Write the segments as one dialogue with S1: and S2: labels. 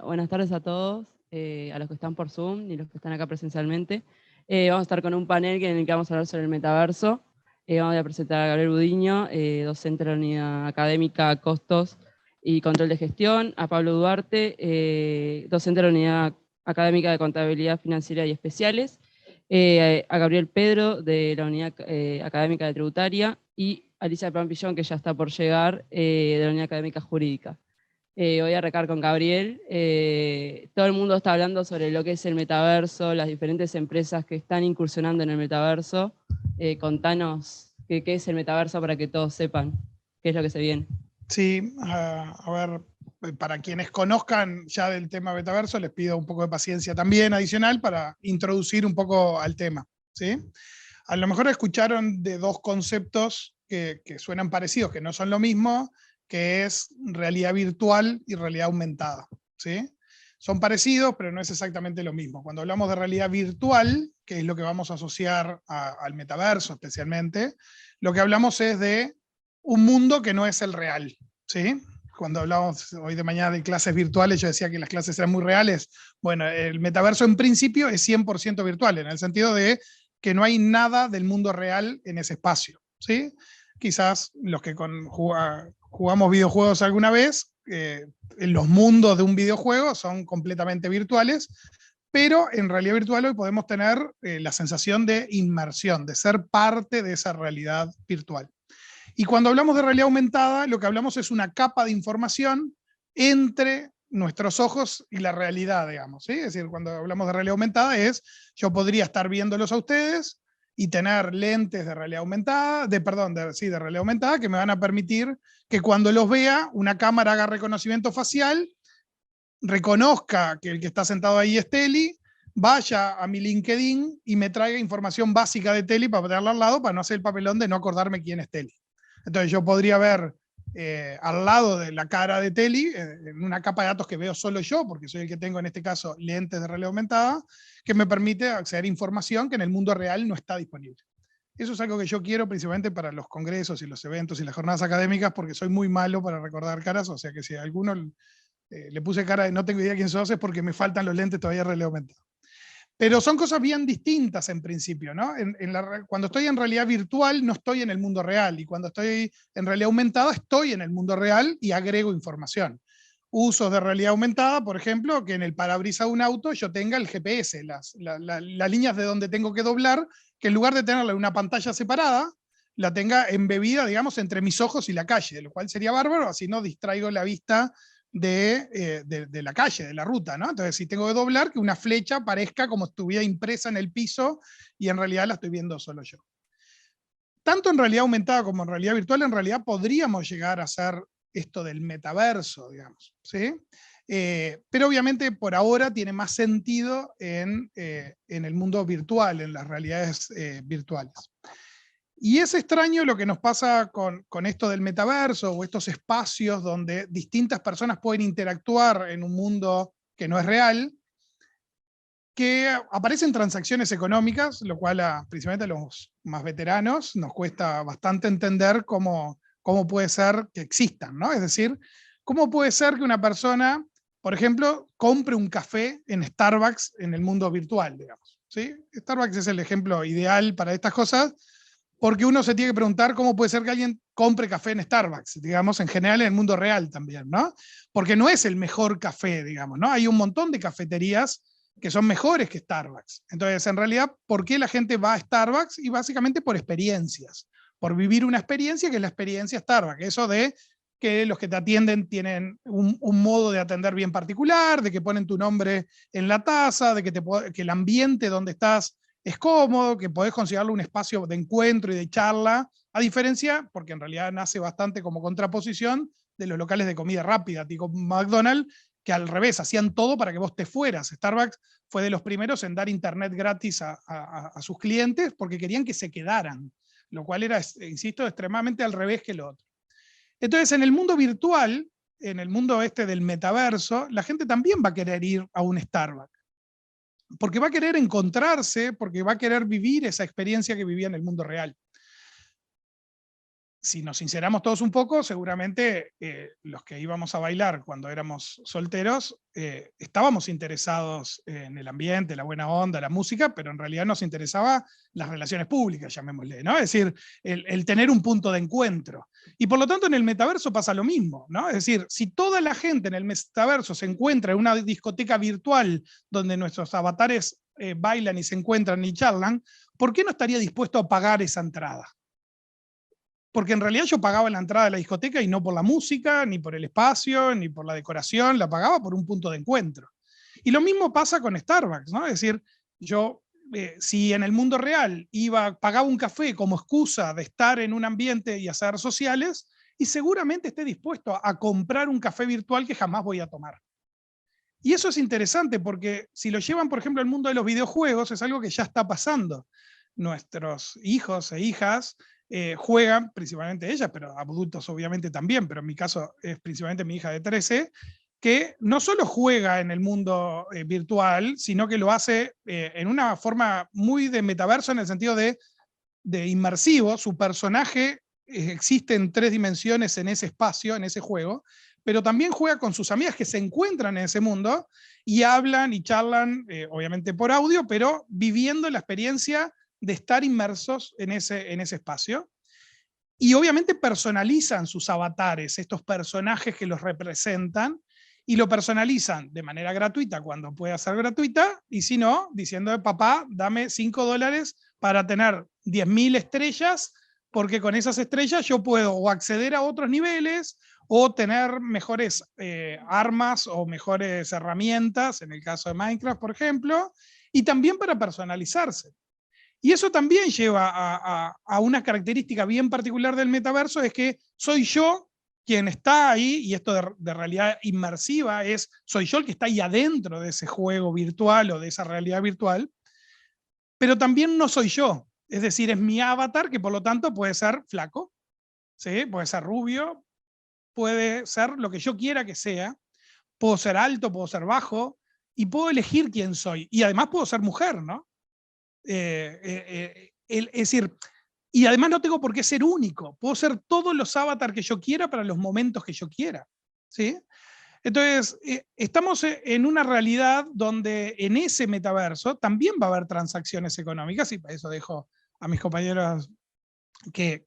S1: Buenas tardes a todos, a los que están por Zoom y los que están acá presencialmente. Vamos a estar con un panel en el que vamos a hablar sobre el metaverso. Vamos a presentar a Gabriel Budiño, docente de la Unidad Académica Costos y Control de Gestión, a Pablo Duarte, docente de la Unidad Académica de Contabilidad Financiera y Especiales, a Gabriel Pedro, de la Unidad Académica de Tributaria, y Alicia Pampillón, que ya está por llegar, de la Unidad Académica Jurídica. Voy a arrancar con Gabriel. Todo el mundo está hablando sobre lo que es el metaverso, las diferentes empresas que están incursionando en el metaverso. Contanos qué es el metaverso para que todos sepan qué es lo que se viene.
S2: Sí, a ver, para quienes conozcan ya del tema metaverso, les pido un poco de paciencia también adicional para introducir un poco al tema, ¿sí? A lo mejor escucharon de dos conceptos que suenan parecidos, que no son lo mismo, que es realidad virtual y realidad aumentada, ¿sí? Son parecidos, pero no es exactamente lo mismo. Cuando hablamos de realidad virtual, que es lo que vamos a asociar al metaverso especialmente, lo que hablamos es de un mundo que no es el real, ¿sí? Cuando hablamos hoy de mañana de clases virtuales, yo decía que las clases eran muy reales. Bueno, el metaverso en principio es 100% virtual, en el sentido de que no hay nada del mundo real en ese espacio, ¿sí? Quizás los que jugamos videojuegos alguna vez, los mundos de un videojuego son completamente virtuales, pero en realidad virtual hoy podemos tener la sensación de inmersión, de ser parte de esa realidad virtual. Y cuando hablamos de realidad aumentada, lo que hablamos es una capa de información entre nuestros ojos y la realidad, digamos, ¿sí? Es decir, cuando hablamos de realidad aumentada yo podría estar viéndolos a ustedes y tener lentes de realidad aumentada, de realidad aumentada, que me van a permitir que cuando los vea, una cámara haga reconocimiento facial, reconozca que el que está sentado ahí es Teli, vaya a mi LinkedIn y me traiga información básica de Teli para tenerla al lado, para no hacer el papelón de no acordarme quién es Teli. Entonces yo podría ver al lado de la cara de Teli, en una capa de datos que veo solo yo, porque soy el que tengo en este caso lentes de realidad aumentada, que me permite acceder a información que en el mundo real no está disponible. Eso es algo que yo quiero principalmente para los congresos y los eventos y las jornadas académicas, porque soy muy malo para recordar caras, o sea que si a alguno le puse cara de no tengo idea quién sos, es porque me faltan los lentes todavía de realidad aumentada. Pero son cosas bien distintas en principio, ¿no? Cuando estoy en realidad virtual no estoy en el mundo real, y cuando estoy en realidad aumentada estoy en el mundo real y agrego información. Usos de realidad aumentada, por ejemplo, que en el parabrisas de un auto yo tenga el GPS, las líneas de donde tengo que doblar, que en lugar de tenerla en una pantalla separada, la tenga embebida, digamos, entre mis ojos y la calle, lo cual sería bárbaro, así no distraigo la vista de la calle, de la ruta, ¿no? Entonces, si tengo que doblar, que una flecha parezca como si estuviera impresa en el piso y en realidad la estoy viendo solo yo. Tanto en realidad aumentada como en realidad virtual, en realidad podríamos llegar a hacer esto del metaverso, digamos, ¿sí? Pero obviamente por ahora tiene más sentido en el mundo virtual, en las realidades virtuales. Y es extraño lo que nos pasa con esto del metaverso o estos espacios donde distintas personas pueden interactuar en un mundo que no es real, que aparecen transacciones económicas, lo cual principalmente a los más veteranos nos cuesta bastante entender cómo puede ser que existan, ¿no? Es decir, cómo puede ser que una persona, por ejemplo, compre un café en Starbucks en el mundo virtual, digamos, ¿sí? Starbucks es el ejemplo ideal para estas cosas, porque uno se tiene que preguntar cómo puede ser que alguien compre café en Starbucks, digamos, en general en el mundo real también, ¿no? Porque no es el mejor café, digamos, ¿no? Hay un montón de cafeterías que son mejores que Starbucks. Entonces, en realidad, ¿por qué la gente va a Starbucks? Y básicamente por experiencias, por vivir una experiencia que es la experiencia Starbucks. Eso de que los que te atienden tienen un modo de atender bien particular, de que ponen tu nombre en la taza, de que el ambiente donde estás es cómodo, que podés considerarlo un espacio de encuentro y de charla, a diferencia, porque en realidad nace bastante como contraposición, de los locales de comida rápida, tipo McDonald's, que al revés, hacían todo para que vos te fueras. Starbucks fue de los primeros en dar internet gratis a sus clientes porque querían que se quedaran, lo cual era, insisto, extremadamente al revés que lo otro. Entonces, en el mundo virtual, en el mundo este del metaverso, la gente también va a querer ir a un Starbucks, porque va a querer encontrarse, porque va a querer vivir esa experiencia que vivía en el mundo real. si nos sinceramos todos un poco, seguramente los que íbamos a bailar cuando éramos solteros, estábamos interesados en el ambiente, la buena onda, la música, pero en realidad nos interesaba las relaciones públicas, llamémosle, ¿no? Es decir, el tener un punto de encuentro. Y por lo tanto en el metaverso pasa lo mismo, ¿no? Es decir, si toda la gente en el metaverso se encuentra en una discoteca virtual donde nuestros avatares bailan y se encuentran y charlan, ¿por qué no estaría dispuesto a pagar esa entrada? Porque en realidad yo pagaba la entrada de la discoteca y no por la música, ni por el espacio, ni por la decoración, la pagaba por un punto de encuentro. Y lo mismo pasa con Starbucks, ¿no? Es decir, yo, si en el mundo real pagaba un café como excusa de estar en un ambiente y hacer sociales, y seguramente esté dispuesto a comprar un café virtual que jamás voy a tomar. Y eso es interesante porque si lo llevan, por ejemplo, al mundo de los videojuegos, es algo que ya está pasando. Nuestros hijos e hijas juegan, principalmente ellas, pero adultos obviamente también, pero en mi caso es principalmente mi hija de 13, que no solo juega en el mundo virtual, sino que lo hace en una forma muy de metaverso en el sentido de inmersivo. Su personaje existe en 3 dimensiones en ese espacio, en ese juego, pero también juega con sus amigas que se encuentran en ese mundo y hablan y charlan, obviamente por audio, pero viviendo la experiencia de estar inmersos en ese espacio. Y obviamente personalizan sus avatares, estos personajes que los representan, y lo personalizan de manera gratuita cuando pueda ser gratuita, y si no, diciendo, papá, dame $5 para tener 10.000 estrellas, porque con esas estrellas yo puedo o acceder a otros niveles, o tener mejores armas o mejores herramientas, en el caso de Minecraft, por ejemplo, y también para personalizarse. Y eso también lleva a una característica bien particular del metaverso, es que soy yo quien está ahí, y esto de realidad inmersiva soy yo el que está ahí adentro de ese juego virtual o de esa realidad virtual, pero también no soy yo. Es decir, es mi avatar, que por lo tanto puede ser flaco, ¿sí? Puede ser rubio, puede ser lo que yo quiera que sea, puedo ser alto, puedo ser bajo, y puedo elegir quién soy. Y además puedo ser mujer, ¿no? Es decir, y además no tengo por qué ser único, puedo ser todos los avatars que yo quiera para los momentos que yo quiera, ¿sí? Entonces, estamos en una realidad donde en ese metaverso también va a haber transacciones económicas, y para eso dejo a mis compañeros que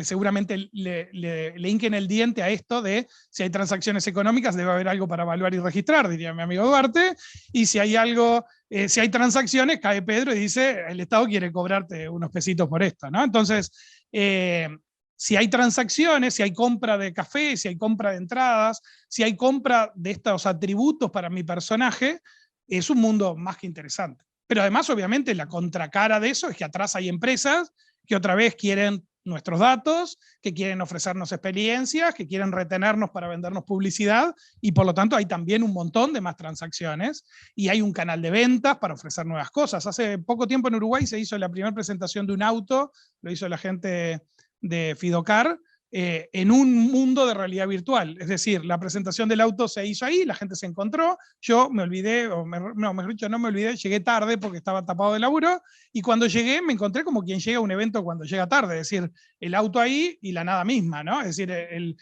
S2: seguramente le hinquen el diente a esto de si hay transacciones económicas debe haber algo para evaluar y registrar, diría mi amigo Duarte, y si hay algo, si hay transacciones, cae Pedro y dice, el Estado quiere cobrarte unos pesitos por esto, ¿no? Entonces, si hay transacciones, si hay compra de café, si hay compra de entradas, si hay compra de estos atributos para mi personaje, es un mundo más que interesante. Pero además, obviamente, la contracara de eso es que atrás hay empresas que otra vez quieren nuestros datos, que quieren ofrecernos experiencias, que quieren retenernos para vendernos publicidad, y por lo tanto hay también un montón de más transacciones, y hay un canal de ventas para ofrecer nuevas cosas. Hace poco tiempo en Uruguay se hizo la primera presentación de un auto, lo hizo la gente de Fidocar, en un mundo de realidad virtual. Es decir, la presentación del auto se hizo ahí, la gente se encontró, yo me olvidé, mejor dicho, no me olvidé, llegué tarde porque estaba tapado de laburo, y cuando llegué me encontré como quien llega a un evento cuando llega tarde, es decir, el auto ahí y la nada misma, ¿no? Es decir,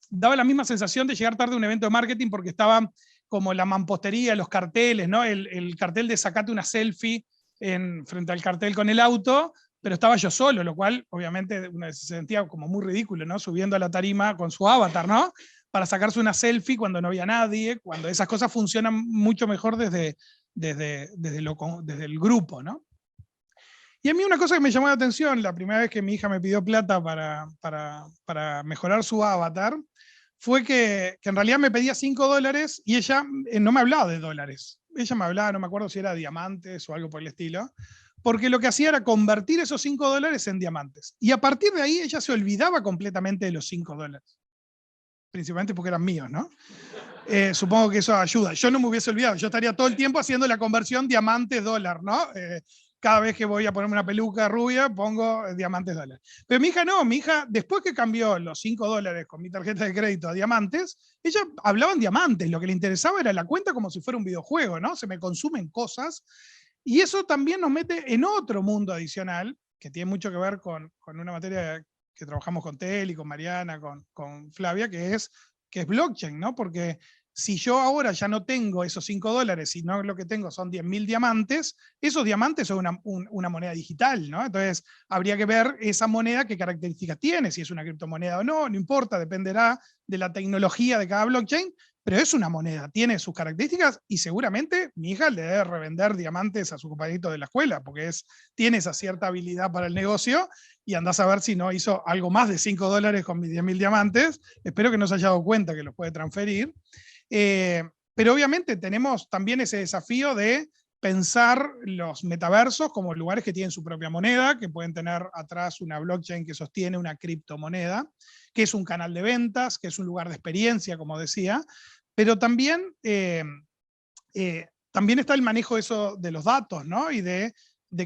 S2: daba la misma sensación de llegar tarde a un evento de marketing porque estaba como la mampostería, los carteles, ¿no? El cartel de sacate una selfie frente al cartel con el auto, pero estaba yo solo, lo cual obviamente uno se sentía como muy ridículo, ¿no? Subiendo a la tarima con su avatar, ¿no? Para sacarse una selfie cuando no había nadie, cuando esas cosas funcionan mucho mejor desde el grupo, ¿no? Y a mí una cosa que me llamó la atención, la primera vez que mi hija me pidió plata para mejorar su avatar, fue que en realidad me pedía $5 y ella no me hablaba de dólares. Ella me hablaba, no me acuerdo si era diamantes o algo por el estilo, porque lo que hacía era convertir esos $5 en diamantes. Y a partir de ahí ella se olvidaba completamente de los $5. Principalmente porque eran míos, ¿no? Supongo que eso ayuda. Yo no me hubiese olvidado, yo estaría todo el tiempo haciendo la conversión diamante-dólar, ¿no? Cada vez que voy a ponerme una peluca rubia, pongo diamantes dólares. Pero mi hija no, mi hija, después que cambió los $5 con mi tarjeta de crédito a diamantes, ella hablaba en diamantes, lo que le interesaba era la cuenta como si fuera un videojuego, ¿no? Se me consumen cosas, y eso también nos mete en otro mundo adicional, que tiene mucho que ver con una materia que trabajamos con Teli, con Mariana, con Flavia, que es blockchain, ¿no? Porque si yo ahora ya no tengo esos $5, sino lo que tengo son 10.000 diamantes, esos diamantes son una moneda digital, ¿no? Entonces habría que ver esa moneda qué características tiene, si es una criptomoneda o no, no importa, dependerá de la tecnología de cada blockchain, pero es una moneda, tiene sus características y seguramente mi hija le debe revender diamantes a su compañerito de la escuela, porque tiene esa cierta habilidad para el negocio y andás a ver si no hizo algo más de $5 con mis 10.000 diamantes. Espero que no se haya dado cuenta que los puede transferir. Pero obviamente tenemos también ese desafío de pensar los metaversos como lugares que tienen su propia moneda, que pueden tener atrás una blockchain que sostiene una criptomoneda, que es un canal de ventas, que es un lugar de experiencia, como decía, pero también, también está el manejo eso de los datos, ¿no? Y de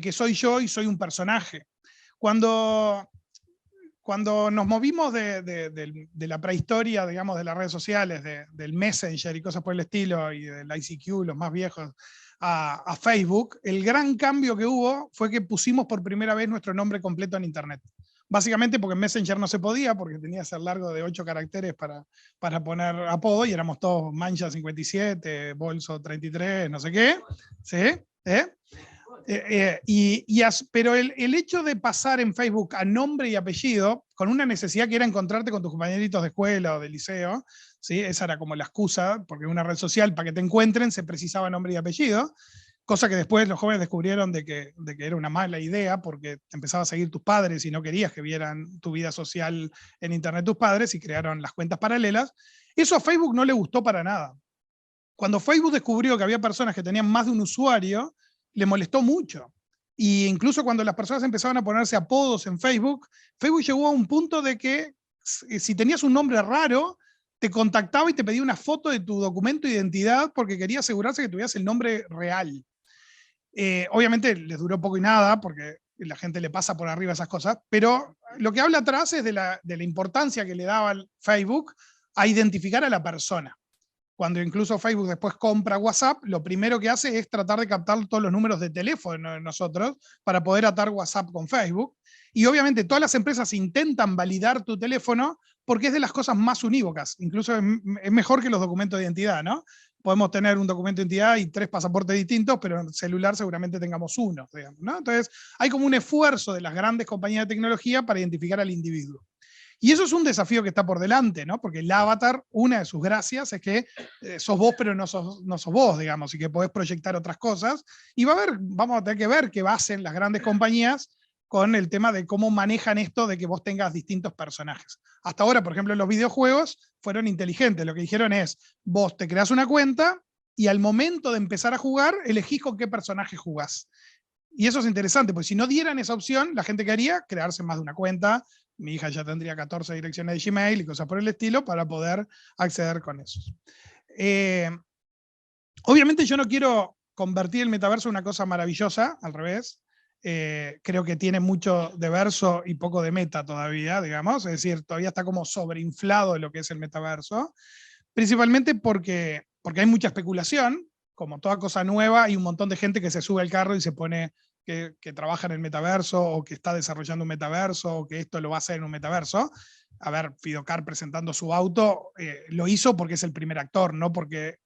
S2: que soy yo y soy un personaje. Cuando nos movimos de la prehistoria, digamos, de las redes sociales, del Messenger y cosas por el estilo, y del ICQ, los más viejos, a Facebook, el gran cambio que hubo fue que pusimos por primera vez nuestro nombre completo en Internet. Básicamente porque en Messenger no se podía, porque tenía que ser largo de 8 caracteres para poner apodo, y éramos todos Mancha 57, Bolso 33, no sé qué. ¿Sí? Pero el hecho de pasar en Facebook a nombre y apellido, con una necesidad que era encontrarte con tus compañeritos de escuela o de liceo, ¿sí? Esa era como la excusa, porque en una red social, para que te encuentren, se precisaba nombre y apellido, cosa que después los jóvenes descubrieron de que era una mala idea, porque te empezaba a seguir tus padres y no querías que vieran tu vida social en Internet tus padres, y crearon las cuentas paralelas. Eso a Facebook no le gustó para nada. Cuando Facebook descubrió que había personas que tenían más de un usuario, le molestó mucho. Y incluso cuando las personas empezaban a ponerse apodos en Facebook, Facebook llegó a un punto de que si tenías un nombre raro, te contactaba y te pedía una foto de tu documento de identidad porque quería asegurarse que tuvieras el nombre real. Obviamente les duró poco y nada porque la gente le pasa por arriba esas cosas, pero lo que habla atrás es de la importancia que le daba Facebook a identificar a la persona. Cuando incluso Facebook después compra WhatsApp, lo primero que hace es tratar de captar todos los números de teléfono de nosotros para poder atar WhatsApp con Facebook. Y obviamente todas las empresas intentan validar tu teléfono porque es de las cosas más unívocas. Incluso es mejor que los documentos de identidad, ¿no? Podemos tener un documento de identidad y 3 pasaportes distintos, pero en celular seguramente tengamos uno, digamos, ¿no? Entonces hay como un esfuerzo de las grandes compañías de tecnología para identificar al individuo. Y eso es un desafío que está por delante, ¿no? Porque el avatar, una de sus gracias es que sos vos, pero no sos vos, digamos, y que podés proyectar otras cosas. Y vamos a tener que ver qué hacen las grandes compañías con el tema de cómo manejan esto de que vos tengas distintos personajes. Hasta ahora, por ejemplo, los videojuegos fueron inteligentes. Lo que dijeron es, vos te creás una cuenta y al momento de empezar a jugar, elegís con qué personaje jugás. Y eso es interesante, porque si no dieran esa opción, la gente que haría, crearse más de una cuenta. Mi hija ya tendría 14 direcciones de Gmail y cosas por el estilo para poder acceder con esos. Obviamente yo no quiero convertir el metaverso en una cosa maravillosa, al revés. Creo que tiene mucho de verso y poco de meta todavía, digamos. Es decir, todavía está como sobreinflado lo que es el metaverso. Principalmente porque hay mucha especulación. Como toda cosa nueva, hay un montón de gente que se sube al carro y se pone que trabaja en el metaverso, o que está desarrollando un metaverso, o que esto lo va a hacer en un metaverso. A ver, Fidocar presentando su auto, lo hizo porque es el primer actor, no porque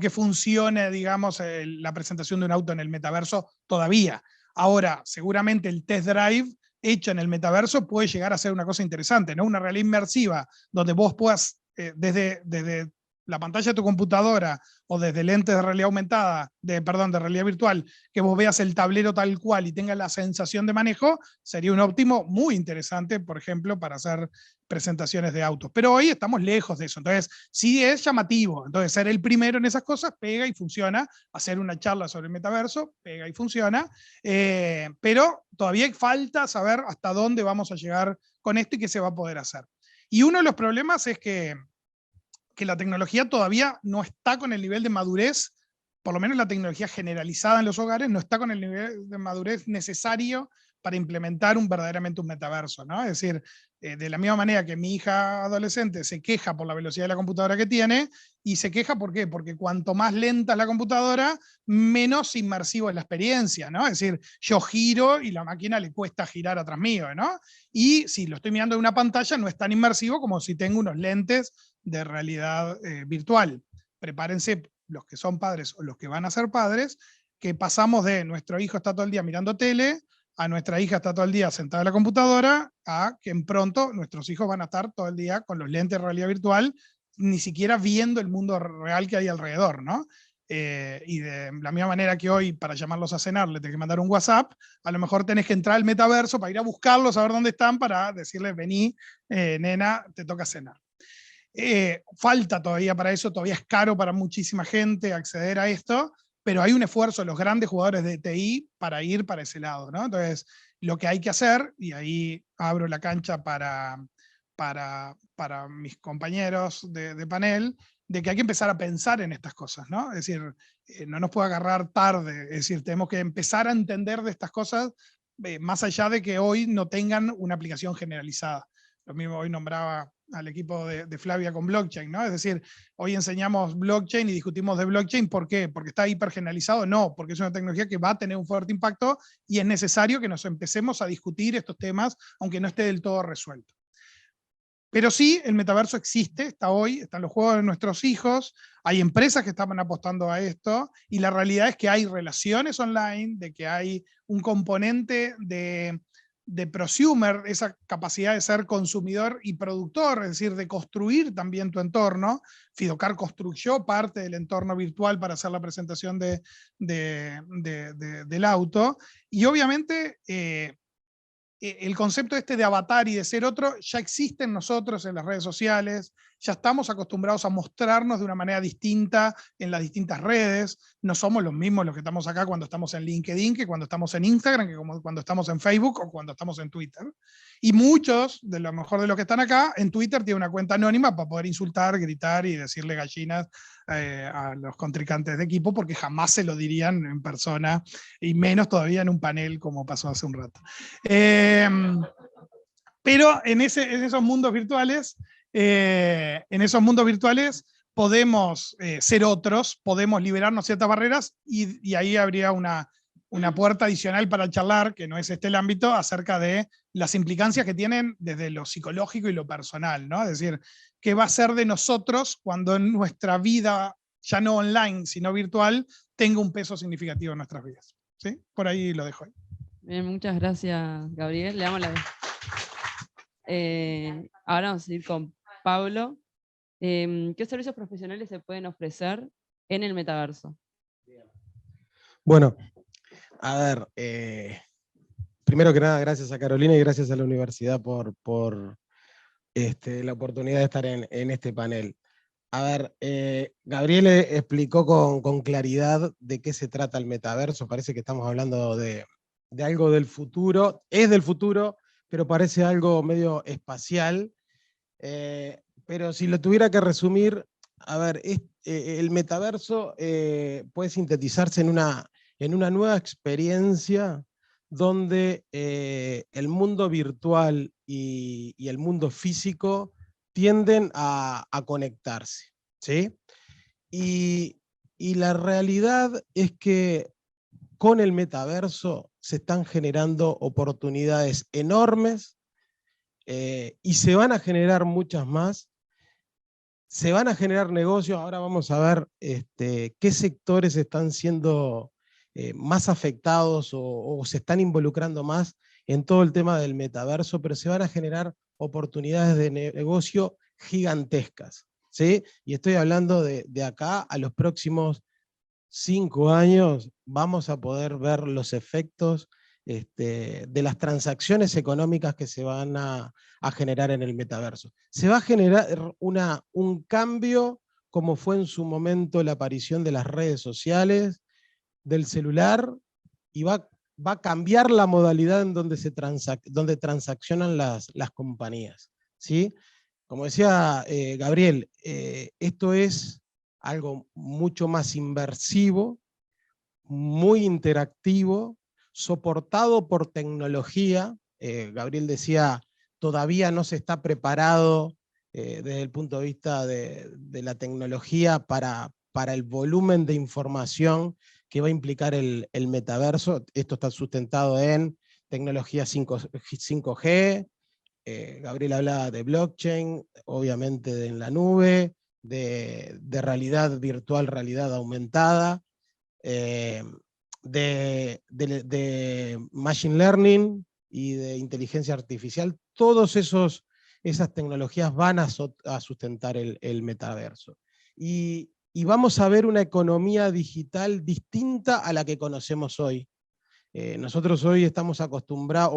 S2: funcione, digamos, la presentación de un auto en el metaverso todavía. Ahora, seguramente el test drive hecho en el metaverso puede llegar a ser una cosa interesante, ¿no? Una realidad inmersiva, donde vos puedas, desde la pantalla de tu computadora o desde lentes de realidad aumentada, de realidad virtual, que vos veas el tablero tal cual y tengas la sensación de manejo, sería un óptimo muy interesante, por ejemplo, para hacer presentaciones de autos. Pero hoy estamos lejos de eso. Entonces, sí es llamativo. Entonces, ser el primero en esas cosas pega y funciona. Hacer una charla sobre el metaverso pega y funciona. Pero todavía falta saber hasta dónde vamos a llegar con esto y qué se va a poder hacer. Y uno de los problemas es que la tecnología todavía no está con el nivel de madurez, por lo menos la tecnología generalizada en los hogares, no está con el nivel de madurez necesario para implementar verdaderamente un metaverso, ¿no? Es decir, de la misma manera que mi hija adolescente se queja por la velocidad de la computadora que tiene, y se queja ¿por qué? Porque cuanto más lenta es la computadora, menos inmersivo es la experiencia, ¿no? Es decir, yo giro y la máquina le cuesta girar atrás mío, ¿no? Y si lo estoy mirando en una pantalla, no es tan inmersivo como si tengo unos lentes de realidad virtual. Prepárense los que son padres o los que van a ser padres, que pasamos de nuestro hijo está todo el día mirando tele, a nuestra hija está todo el día sentada en la computadora, a que en pronto nuestros hijos van a estar todo el día con los lentes de realidad virtual, ni siquiera viendo el mundo real que hay alrededor, ¿no? Y de la misma manera que hoy, para llamarlos a cenar, le tenés que mandar un WhatsApp, a lo mejor tenés que entrar al metaverso para ir a buscarlos, a ver dónde están, para decirles, vení, nena, te toca cenar. Falta todavía para eso, todavía es caro para muchísima gente acceder a esto, pero hay un esfuerzo de los grandes jugadores de TI para ir para ese lado, ¿no? Entonces, lo que hay que hacer, y ahí abro la cancha para mis compañeros de panel, de que hay que empezar a pensar en estas cosas, ¿no? Es decir, no nos puede agarrar tarde, es decir, tenemos que empezar a entender de estas cosas, más allá de que hoy no tengan una aplicación generalizada. Lo mismo hoy nombraba al equipo de Flavia con blockchain, ¿no? Es decir, hoy enseñamos blockchain y discutimos de blockchain, ¿por qué? ¿Porque está hiper generalizado? No, porque es una tecnología que va a tener un fuerte impacto y es necesario que nos empecemos a discutir estos temas, aunque no esté del todo resuelto. Pero sí, el metaverso existe, está hoy, están los juegos de nuestros hijos, hay empresas que estaban apostando a esto, y la realidad es que hay relaciones online, de que hay un componente de prosumer, esa capacidad de ser consumidor y productor, es decir, de construir también tu entorno. Fidocar construyó parte del entorno virtual para hacer la presentación del auto, y obviamente el concepto este de avatar y de ser otro ya existe en nosotros en las redes sociales, ya estamos acostumbrados a mostrarnos de una manera distinta en las distintas redes, no somos los mismos los que estamos acá cuando estamos en LinkedIn, que cuando estamos en Instagram, que cuando estamos en Facebook o cuando estamos en Twitter. Y muchos, de lo mejor de los que están acá, en Twitter tienen una cuenta anónima para poder insultar, gritar y decirle gallinas a los contrincantes de equipo, porque jamás se lo dirían en persona, y menos todavía en un panel como pasó hace un rato. Pero en esos mundos virtuales, podemos ser otros, podemos liberarnos ciertas barreras, y ahí habría una puerta adicional para charlar, que no es este el ámbito, acerca de las implicancias que tienen desde lo psicológico y lo personal, ¿no? Es decir, ¿qué va a ser de nosotros cuando en nuestra vida, ya no online, sino virtual, tenga un peso significativo en nuestras vidas? ¿Sí? Por ahí lo dejo ahí.
S1: Bien, muchas gracias, Gabriel. Le damos la... ahora vamos a ir con Pablo. ¿Qué servicios profesionales se pueden ofrecer en el metaverso?
S3: Bueno, a ver, primero que nada, gracias a Carolina y gracias a la universidad por la oportunidad de estar en este panel. A ver, Gabriel explicó con claridad de qué se trata el metaverso. Parece que estamos hablando de algo del futuro. Es del futuro, pero parece algo medio espacial. Pero si lo tuviera que resumir, a ver, el metaverso puede sintetizarse en una nueva experiencia donde el mundo virtual y el mundo físico tienden a conectarse, ¿sí? Y la realidad es que con el metaverso se están generando oportunidades enormes, y se van a generar muchas más. Se van a generar negocios. Ahora vamos a ver qué sectores están siendo más afectados o se están involucrando más en todo el tema del metaverso, pero se van a generar oportunidades de negocio gigantescas, ¿sí? Y estoy hablando de acá a los próximos 5 años, vamos a poder ver los efectos de las transacciones económicas que se van a generar en el metaverso. Se va a generar un cambio, como fue en su momento la aparición de las redes sociales, del celular, y va a cambiar la modalidad en donde donde transaccionan las compañías, ¿sí? Como decía Gabriel, esto es algo mucho más inmersivo, muy interactivo, soportado por tecnología. Gabriel decía, todavía no se está preparado desde el punto de vista de la tecnología para el volumen de información que va a implicar el metaverso. Esto está sustentado en tecnología 5G, Gabriel hablaba de blockchain, obviamente en la nube, de realidad virtual, realidad aumentada, de machine learning y de inteligencia artificial. Todas esas tecnologías van a sustentar el metaverso. Y vamos a ver una economía digital distinta a la que conocemos hoy. Nosotros hoy estamos acostumbrados,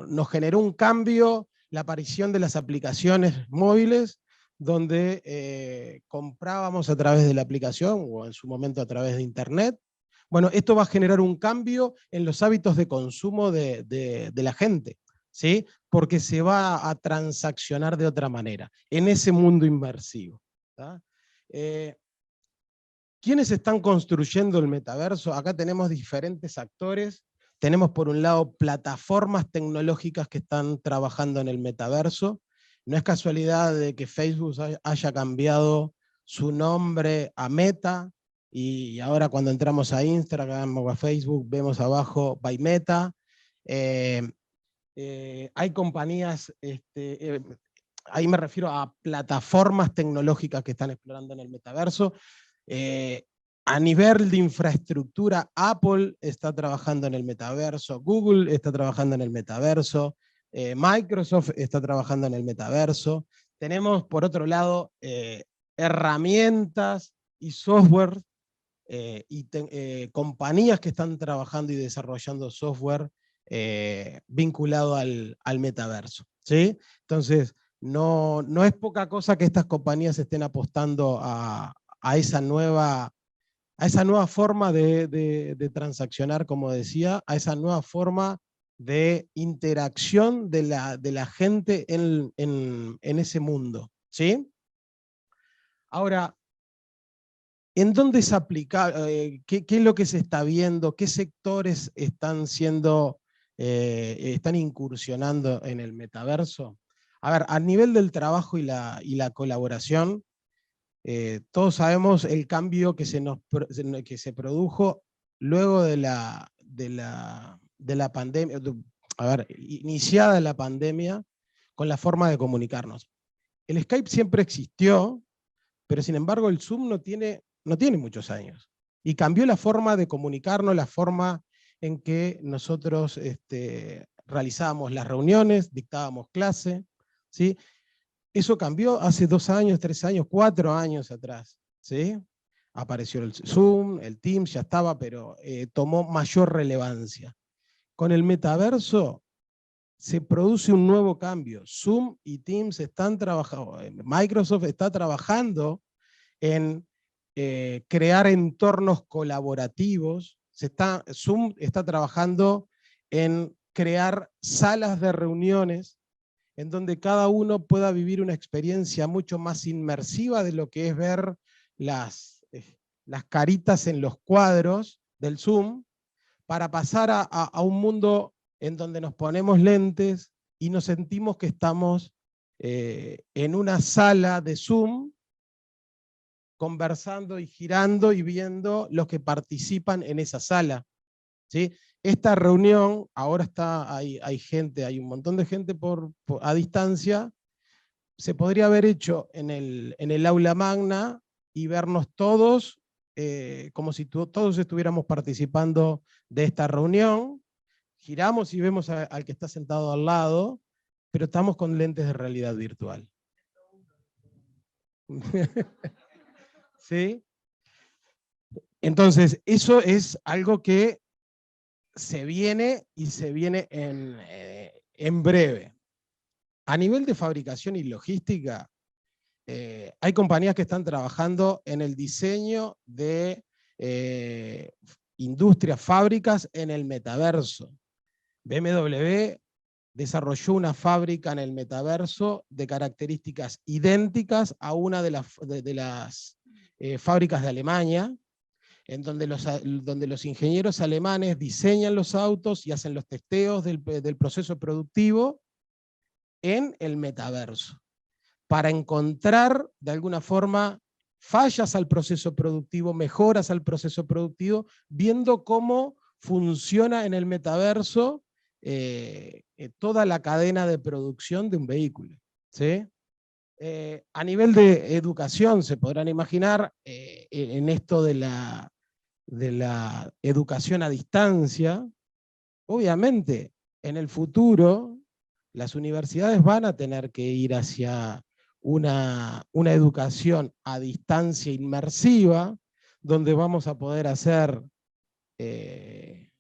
S3: nos generó un cambio la aparición de las aplicaciones móviles, donde comprábamos a través de la aplicación, o en su momento a través de internet. Bueno, esto va a generar un cambio en los hábitos de consumo de la gente, ¿sí? Porque se va a transaccionar de otra manera, en ese mundo inmersivo. ¿Quiénes están construyendo el metaverso? Acá tenemos diferentes actores. Tenemos por un lado plataformas tecnológicas que están trabajando en el metaverso. No es casualidad de que Facebook haya cambiado su nombre a Meta, y ahora cuando entramos a Instagram o a Facebook vemos abajo by Meta. Hay compañías, ahí me refiero a plataformas tecnológicas que están explorando en el metaverso. A nivel de infraestructura, Apple está trabajando en el metaverso, Google está trabajando en el metaverso, Microsoft está trabajando en el metaverso. Tenemos, por otro lado, herramientas y software compañías que están trabajando y desarrollando software vinculado al metaverso, ¿sí? Entonces, no es poca cosa que estas compañías estén apostando a esa nueva forma de transaccionar, como decía, a esa nueva forma de interacción de la gente en ese mundo, ¿sí? Ahora, ¿en dónde es aplicable? ¿Qué es lo que se está viendo? ¿Qué sectores están incursionando en el metaverso? A ver, a nivel del trabajo y la colaboración, todos sabemos el cambio que se produjo luego de la pandemia, iniciada la pandemia, con la forma de comunicarnos. El Skype siempre existió, pero sin embargo el Zoom no tiene muchos años. Y cambió la forma de comunicarnos, la forma en que nosotros realizábamos las reuniones, dictábamos clase, ¿sí? Eso cambió hace 2 años, 3 años, 4 años atrás, ¿sí? Apareció el Zoom, el Teams, ya estaba, pero tomó mayor relevancia. Con el metaverso se produce un nuevo cambio. Zoom y Teams están trabajando, Microsoft está trabajando en crear entornos colaborativos. Zoom está trabajando en crear salas de reuniones en donde cada uno pueda vivir una experiencia mucho más inmersiva de lo que es ver las caritas en los cuadros del Zoom, para pasar a un mundo en donde nos ponemos lentes y nos sentimos que estamos en una sala de Zoom, conversando y girando y viendo los que participan en esa sala, ¿sí? Esta reunión, ahora hay gente, hay un montón de gente a distancia, se podría haber hecho en el aula magna y vernos todos como si todos estuviéramos participando de esta reunión. Giramos y vemos al que está sentado al lado, pero estamos con lentes de realidad virtual. ¿Sí? Entonces, eso es algo que se viene y se viene en breve. A nivel de fabricación y logística, hay compañías que están trabajando en el diseño de industrias, fábricas en el metaverso. BMW desarrolló una fábrica en el metaverso de características idénticas a una de las fábricas de Alemania. en donde los ingenieros alemanes diseñan los autos y hacen los testeos del proceso productivo en el metaverso, para encontrar de alguna forma fallas al proceso productivo, mejoras al proceso productivo, viendo cómo funciona en el metaverso toda la cadena de producción de un vehículo, ¿sí? A nivel de educación, se podrán imaginar, en esto de la educación a distancia, obviamente en el futuro las universidades van a tener que ir hacia una educación a distancia inmersiva, donde vamos a poder hacer, en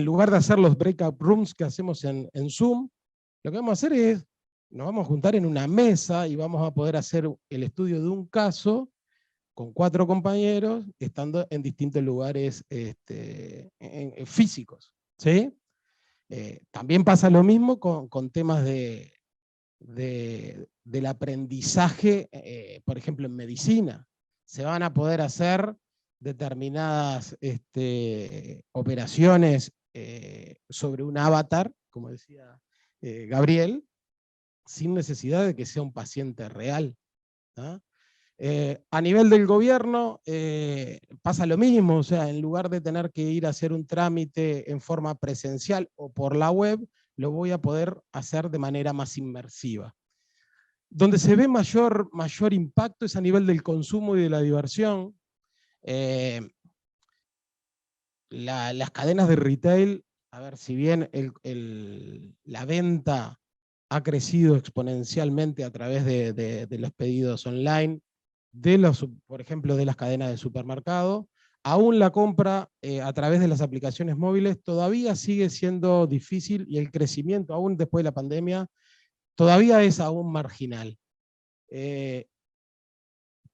S3: lugar de hacer los breakout rooms que hacemos en Zoom, lo que vamos a hacer es, nos vamos a juntar en una mesa y vamos a poder hacer el estudio de un caso con 4 compañeros, estando en distintos lugares físicos, ¿sí? También pasa lo mismo con temas del aprendizaje, por ejemplo, en medicina. Se van a poder hacer determinadas operaciones sobre un avatar, como decía Gabriel, sin necesidad de que sea un paciente real, ¿no? A nivel del gobierno pasa lo mismo, o sea, en lugar de tener que ir a hacer un trámite en forma presencial o por la web, lo voy a poder hacer de manera más inmersiva. Donde se ve mayor impacto es a nivel del consumo y de la diversión. Las cadenas de retail, a ver, si bien la venta ha crecido exponencialmente a través de los pedidos online, por ejemplo, de las cadenas de supermercado, aún la compra a través de las aplicaciones móviles todavía sigue siendo difícil, y el crecimiento, aún después de la pandemia, todavía es aún marginal.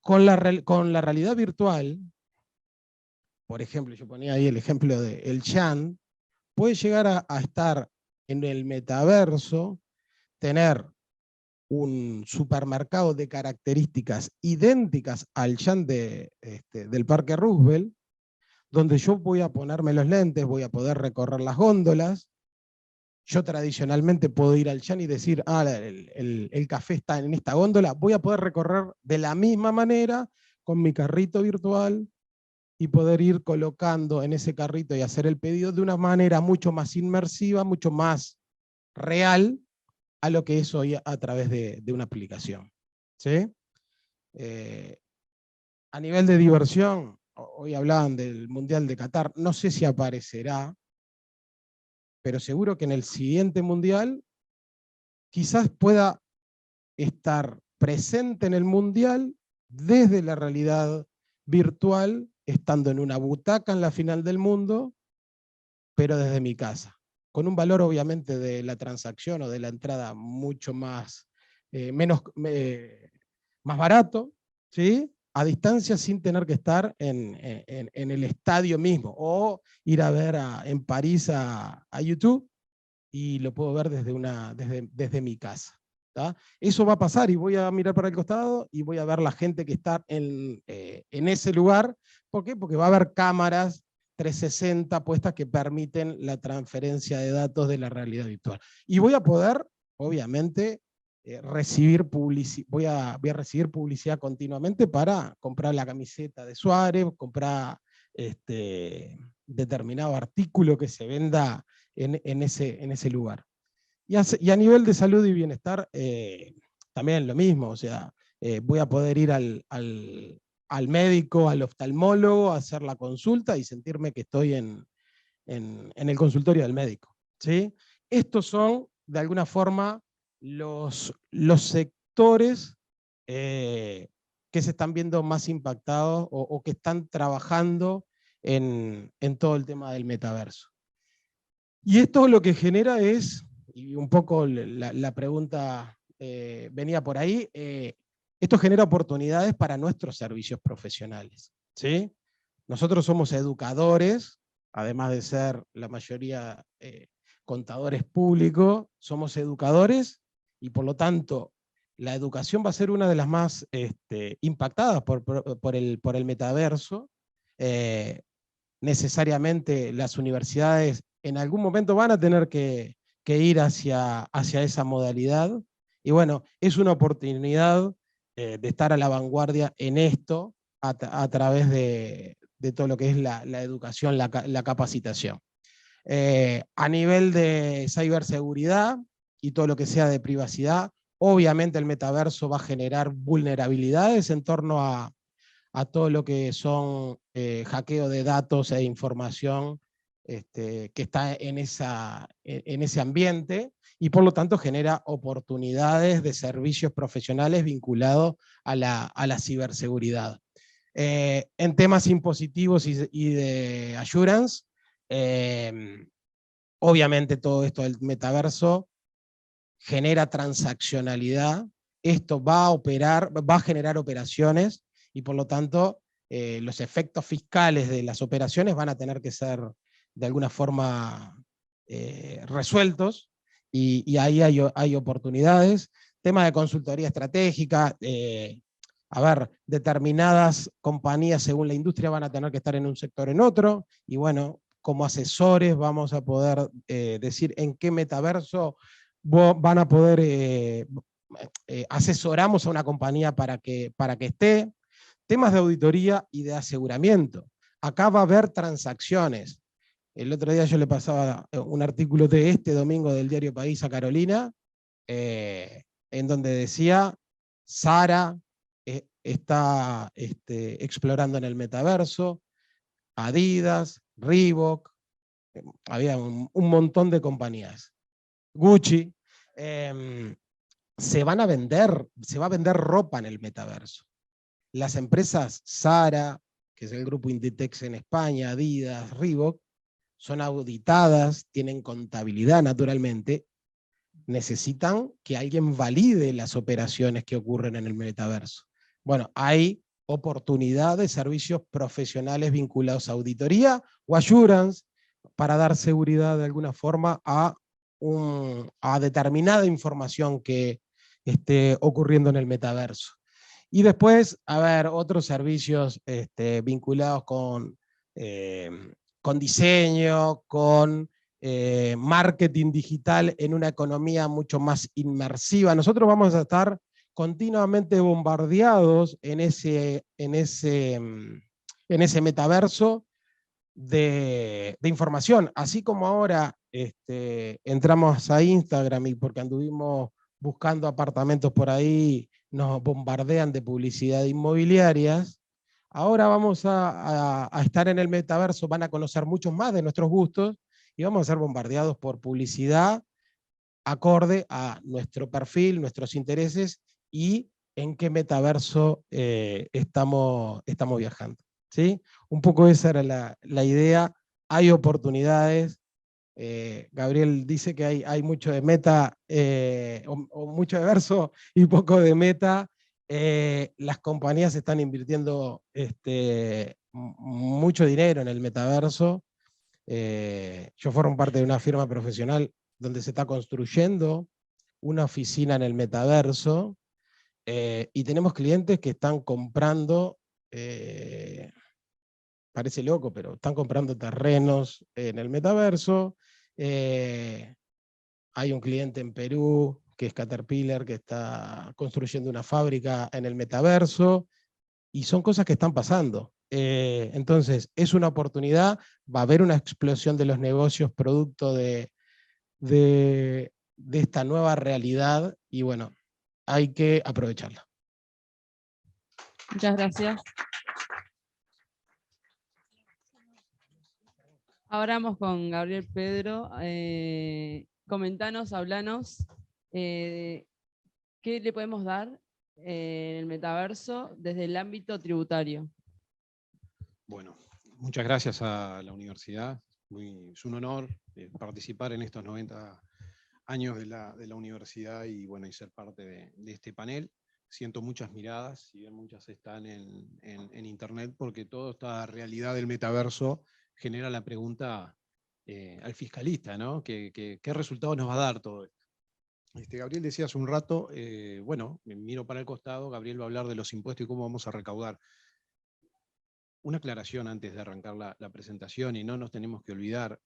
S3: Con la realidad virtual, por ejemplo, yo ponía ahí el ejemplo del Chan, puede llegar a estar en el metaverso, tener un supermercado de características idénticas al Chan del Parque Roosevelt, donde yo voy a ponerme los lentes, voy a poder recorrer las góndolas. Yo tradicionalmente puedo ir al Chan y decir, el café está en esta góndola, voy a poder recorrer de la misma manera con mi carrito virtual y poder ir colocando en ese carrito y hacer el pedido de una manera mucho más inmersiva, mucho más real a lo que es hoy a través de una aplicación, ¿sí? A nivel de diversión, hoy hablaban del Mundial de Qatar, no sé si aparecerá, pero seguro que en el siguiente Mundial quizás pueda estar presente en el Mundial desde la realidad virtual, estando en una butaca en la final del mundo, pero desde mi casa, con un valor obviamente de la transacción o de la entrada mucho más, más barato, ¿sí? A distancia, sin tener que estar en el estadio mismo, o ir a ver en París a YouTube, y lo puedo ver desde mi casa. ¿tá? Eso va a pasar, y voy a mirar para el costado y voy a ver la gente que está en ese lugar. ¿Por qué? Porque va a haber cámaras 360 puestas que permiten la transferencia de datos de la realidad virtual. Y voy a poder, obviamente, voy a recibir publicidad continuamente para comprar la camiseta de Suárez, comprar determinado artículo que se venda en ese lugar. Y a nivel de salud y bienestar, también lo mismo, o sea, voy a poder ir al médico, al oftalmólogo, a hacer la consulta y sentirme que estoy en el consultorio del médico, ¿sí? Estos son, de alguna forma, los sectores que se están viendo más impactados o que están trabajando en todo el tema del metaverso. Y esto lo que genera es, y un poco la pregunta venía por ahí, esto genera oportunidades para nuestros servicios profesionales, ¿sí? Nosotros somos educadores, además de ser la mayoría contadores públicos, somos educadores, y por lo tanto la educación va a ser una de las más impactadas por el metaverso, necesariamente las universidades en algún momento van a tener que ir hacia esa modalidad. Y bueno, es una oportunidad de estar a la vanguardia en esto a través de todo lo que es la educación, la capacitación. A nivel de ciberseguridad y todo lo que sea de privacidad, obviamente el metaverso va a generar vulnerabilidades en torno a todo lo que son hackeo de datos e información que está en ese ambiente, y por lo tanto genera oportunidades de servicios profesionales vinculados a la ciberseguridad. En temas impositivos y de assurance, obviamente todo esto del metaverso genera transaccionalidad, esto va a generar operaciones, y por lo tanto los efectos fiscales de las operaciones van a tener que ser de alguna forma resueltos, y ahí hay oportunidades. Tema de consultoría estratégica, a ver, determinadas compañías según la industria van a tener que estar en un sector o en otro, y bueno, como asesores vamos a poder decir en qué metaverso van a poder, asesoramos a una compañía para que esté. Temas de auditoría y de aseguramiento. Acá va a haber transacciones. El otro día yo le pasaba un artículo de este domingo del diario País a Carolina, en donde decía, Zara está explorando en el metaverso, Adidas, Reebok, había un montón de compañías. Gucci, se va a vender ropa en el metaverso. Las empresas Zara, que es el grupo Inditex en España, Adidas, Reebok, son auditadas, tienen contabilidad naturalmente, necesitan que alguien valide las operaciones que ocurren en el metaverso. Bueno, hay oportunidad de servicios profesionales vinculados a auditoría o assurance para dar seguridad de alguna forma a determinada información que esté ocurriendo en el metaverso. Y después, a ver, otros servicios vinculados con diseño, con marketing digital en una economía mucho más inmersiva. Nosotros vamos a estar continuamente bombardeados en ese metaverso de información. Así como ahora entramos a Instagram y porque anduvimos buscando apartamentos por ahí, nos bombardean de publicidad inmobiliarias, ahora vamos a estar en el metaverso, van a conocer muchos más de nuestros gustos, y vamos a ser bombardeados por publicidad acorde a nuestro perfil, nuestros intereses, y en qué metaverso estamos viajando. ¿Sí? Un poco esa era la idea. Hay oportunidades. Gabriel dice que hay mucho de meta, o mucho de verso y poco de meta. Las compañías están invirtiendo mucho dinero en el metaverso. Yo formo parte de una firma profesional donde se está construyendo una oficina en el metaverso, y tenemos clientes que están comprando, parece loco, pero están comprando terrenos en el metaverso. Hay un cliente en Perú, que es Caterpillar, que está construyendo una fábrica en el metaverso, y son cosas que están pasando. Entonces, es una oportunidad, va a haber una explosión de los negocios producto de esta nueva realidad, y bueno, hay que aprovecharla.
S1: Muchas gracias. Ahora vamos con Gabriel Pedro. Comentanos, hablanos, ¿qué le podemos dar en el metaverso desde el ámbito tributario?
S4: Bueno, muchas gracias a la universidad. Es un honor participar en estos 90 años de la universidad y, bueno, y ser parte de este panel. Siento muchas miradas, si bien muchas están en internet, porque toda esta realidad del metaverso genera la pregunta al fiscalista, ¿no? ¿Qué resultado nos va a dar todo esto? Gabriel decía hace un rato, bueno, me miro para el costado, Gabriel va a hablar de los impuestos y cómo vamos a recaudar. una aclaración antes de arrancar la presentación, y no nos tenemos que olvidar,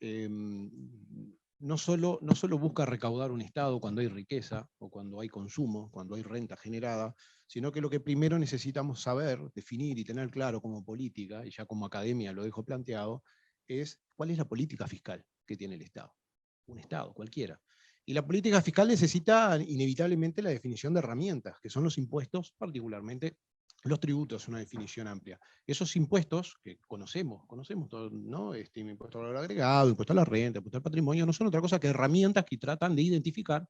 S4: no solo busca recaudar un Estado cuando hay riqueza, o cuando hay consumo, cuando hay renta generada, sino que lo que primero necesitamos saber, definir y tener claro como política, y ya como academia lo dejo planteado, es cuál es la política fiscal que tiene el Estado. Un Estado, cualquiera. Y la política fiscal necesita inevitablemente la definición de herramientas, que son los impuestos, particularmente los tributos, es una definición amplia. Esos impuestos que conocemos todos, ¿no? Impuesto al valor agregado, impuesto a la renta, impuesto al patrimonio, no son otra cosa que herramientas que tratan de identificar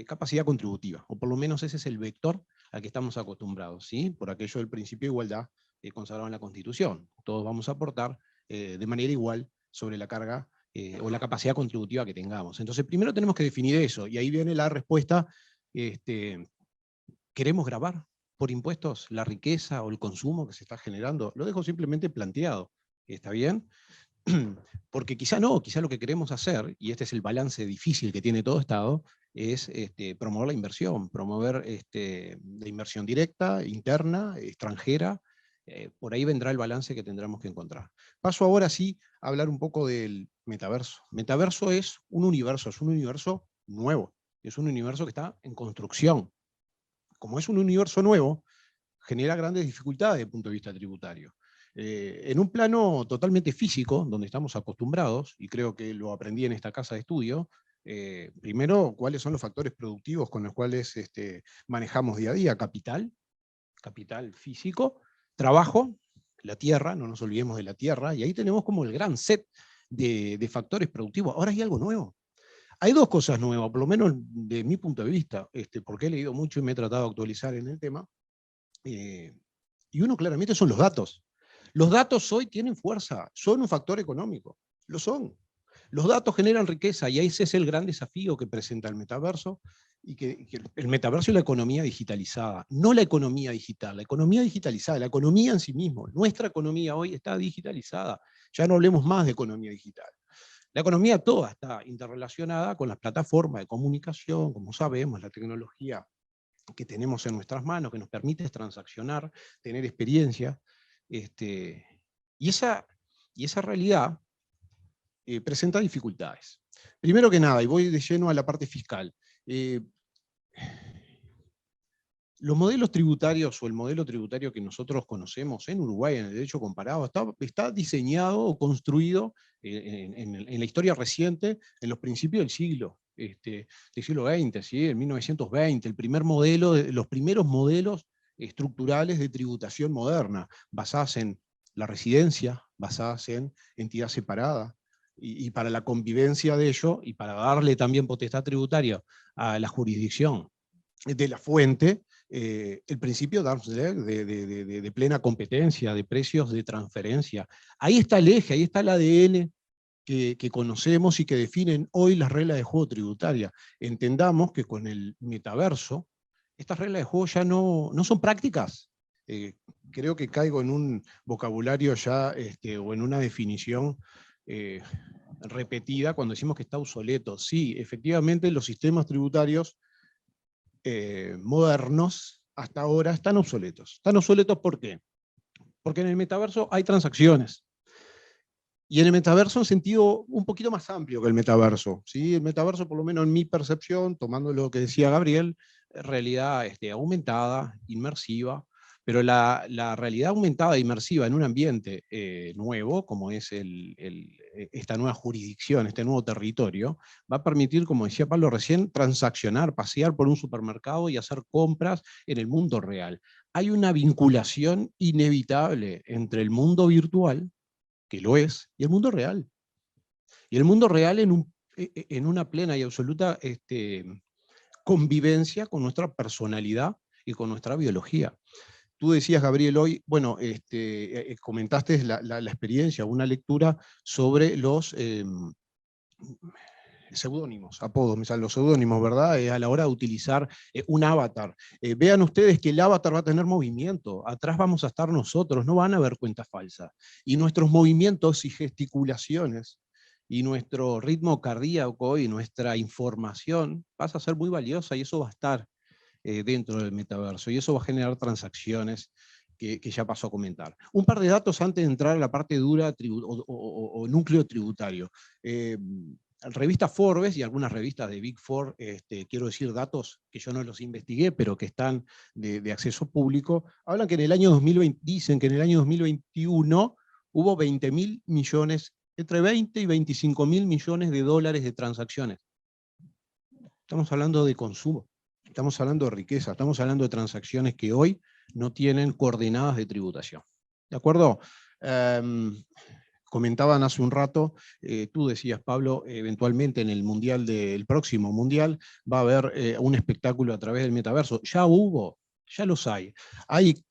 S4: capacidad contributiva, o por lo menos ese es el vector al que estamos acostumbrados, ¿sí? Por aquello del principio de igualdad consagrado en la Constitución. Todos vamos a aportar de manera igual sobre la carga o la capacidad contributiva que tengamos. Entonces, primero tenemos que definir eso, y ahí viene la respuesta, ¿queremos gravar por impuestos la riqueza o el consumo que se está generando? Lo dejo simplemente planteado, ¿está bien? Porque quizá no, quizá lo que queremos hacer, y este es el balance difícil que tiene todo Estado, es promover la inversión, promover la inversión directa, interna, extranjera. Por ahí vendrá el balance que tendremos que encontrar. Paso ahora sí a hablar un poco del metaverso. Metaverso es un universo nuevo, es un universo que está en construcción. Como es un universo nuevo, genera grandes dificultades desde el punto de vista tributario. En un plano totalmente físico, donde estamos acostumbrados, y creo que lo aprendí en esta casa de estudio, primero, cuáles son los factores productivos con los cuales manejamos día a día: capital físico, trabajo, la tierra, no nos olvidemos de la tierra, y ahí tenemos como el gran set de factores productivos. Ahora hay algo nuevo. Hay dos cosas nuevas, por lo menos de mi punto de vista, porque he leído mucho y me he tratado de actualizar en el tema, y uno claramente son los datos. Los datos hoy tienen fuerza, son un factor económico, lo son. Los datos generan riqueza, y ese es el gran desafío que presenta el metaverso, y que el metaverso y la economía digitalizada, no la economía digital, la economía digitalizada, la economía en sí mismo. Nuestra economía hoy está digitalizada, ya no hablemos más de economía digital. La economía toda está interrelacionada con las plataformas de comunicación, como sabemos, la tecnología que tenemos en nuestras manos, que nos permite transaccionar, tener experiencia, y esa realidad presenta dificultades. Primero que nada, y voy de lleno a la parte fiscal, los modelos tributarios, o el modelo tributario que nosotros conocemos en Uruguay, en el derecho comparado, está diseñado o construido en la historia reciente, en los principios del siglo XX, ¿sí? En 1920, los primeros modelos estructurales de tributación moderna, basadas en la residencia, basadas en entidad separada, y para la convivencia de ello, y para darle también potestad tributaria a la jurisdicción de la fuente, el principio de plena competencia, de precios de transferencia. Ahí está el eje, ahí está el ADN que conocemos y que definen hoy las reglas de juego tributaria. Entendamos que con el metaverso, estas reglas de juego ya no son prácticas. Creo que caigo en un vocabulario ya, o en una definición repetida cuando decimos que está obsoleto. Sí, efectivamente los sistemas tributarios modernos hasta ahora están obsoletos. ¿Están obsoletos por qué? Porque en el metaverso hay transacciones. Y en el metaverso en sentido un poquito más amplio que el metaverso, ¿sí? El metaverso, por lo menos en mi percepción, tomando lo que decía Gabriel, realidad aumentada, inmersiva, pero la realidad aumentada e inmersiva en un ambiente nuevo, como es esta nueva jurisdicción, este nuevo territorio, va a permitir, como decía Pablo recién, transaccionar, pasear por un supermercado y hacer compras en el mundo real. Hay una vinculación inevitable entre el mundo virtual, que lo es, y el mundo real. Y el mundo real en una plena y absoluta convivencia con nuestra personalidad y con nuestra biología. Tú decías, Gabriel, hoy, bueno, comentaste la experiencia, una lectura sobre los seudónimos, apodos, me salen los seudónimos, ¿verdad? A la hora de utilizar un avatar. Vean ustedes que el avatar va a tener movimiento, atrás vamos a estar nosotros, no van a haber cuentas falsas. Y nuestros movimientos y gesticulaciones, y nuestro ritmo cardíaco y nuestra información pasa a ser muy valiosa, y eso va a estar dentro del metaverso, y eso va a generar transacciones que ya pasó a comentar. Un par de datos antes de entrar a la parte dura o núcleo tributario. Revista Forbes y algunas revistas de Big Four, quiero decir datos que yo no los investigué, pero que están de acceso público, hablan que en el año 2020, dicen que en el año 2021 hubo 20.000 millones, entre 20 y 25.000 millones de dólares de transacciones. Estamos hablando de consumo, estamos hablando de riqueza, estamos hablando de transacciones que hoy no tienen coordenadas de tributación. ¿De acuerdo? Comentaban hace un rato, tú decías, Pablo, eventualmente en el mundial del próximo mundial va a haber un espectáculo a través del metaverso. Ya hubo, ya los hay. Hay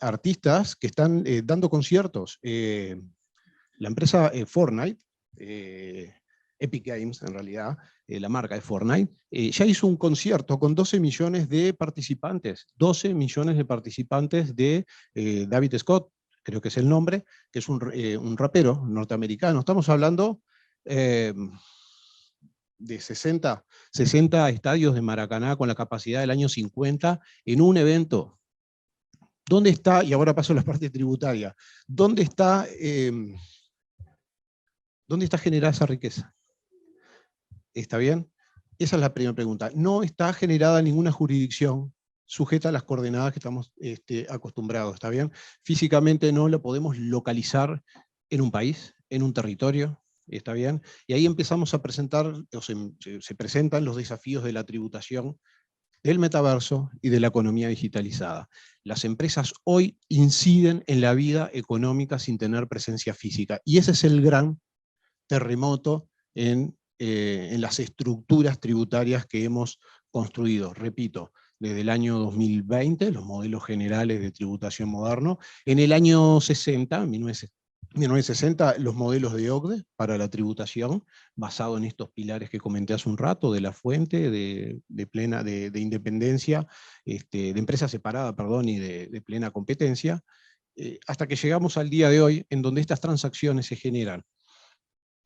S4: artistas que están dando conciertos. La empresa Fortnite, Epic Games en realidad, la marca de Fortnite, ya hizo un concierto con 12 millones de participantes. 12 millones de participantes de David Scott, creo que es el nombre, que es un rapero norteamericano. Estamos hablando de 60 estadios de Maracaná con la capacidad del año 50 en un evento. ¿Dónde está, y ahora paso a la parte tributaria, dónde está generada esa riqueza? ¿Está bien? Esa es la primera pregunta. No está generada en ninguna jurisdicción sujeta a las coordenadas que estamos acostumbrados, ¿está bien? Físicamente no la podemos localizar en un país, en un territorio, ¿está bien? Y ahí empezamos a presentar, o se presentan los desafíos de la tributación, del metaverso y de la economía digitalizada. Las empresas hoy inciden en la vida económica sin tener presencia física, y ese es el gran terremoto en las estructuras tributarias que hemos construido. Repito, desde el año 2020, los modelos generales de tributación moderno. En el año 60, 1960, los modelos de OCDE para la tributación, basado en estos pilares que comenté hace un rato, de la fuente, de independencia, de empresa separada, perdón, y de plena competencia, hasta que llegamos al día de hoy, en donde estas transacciones se generan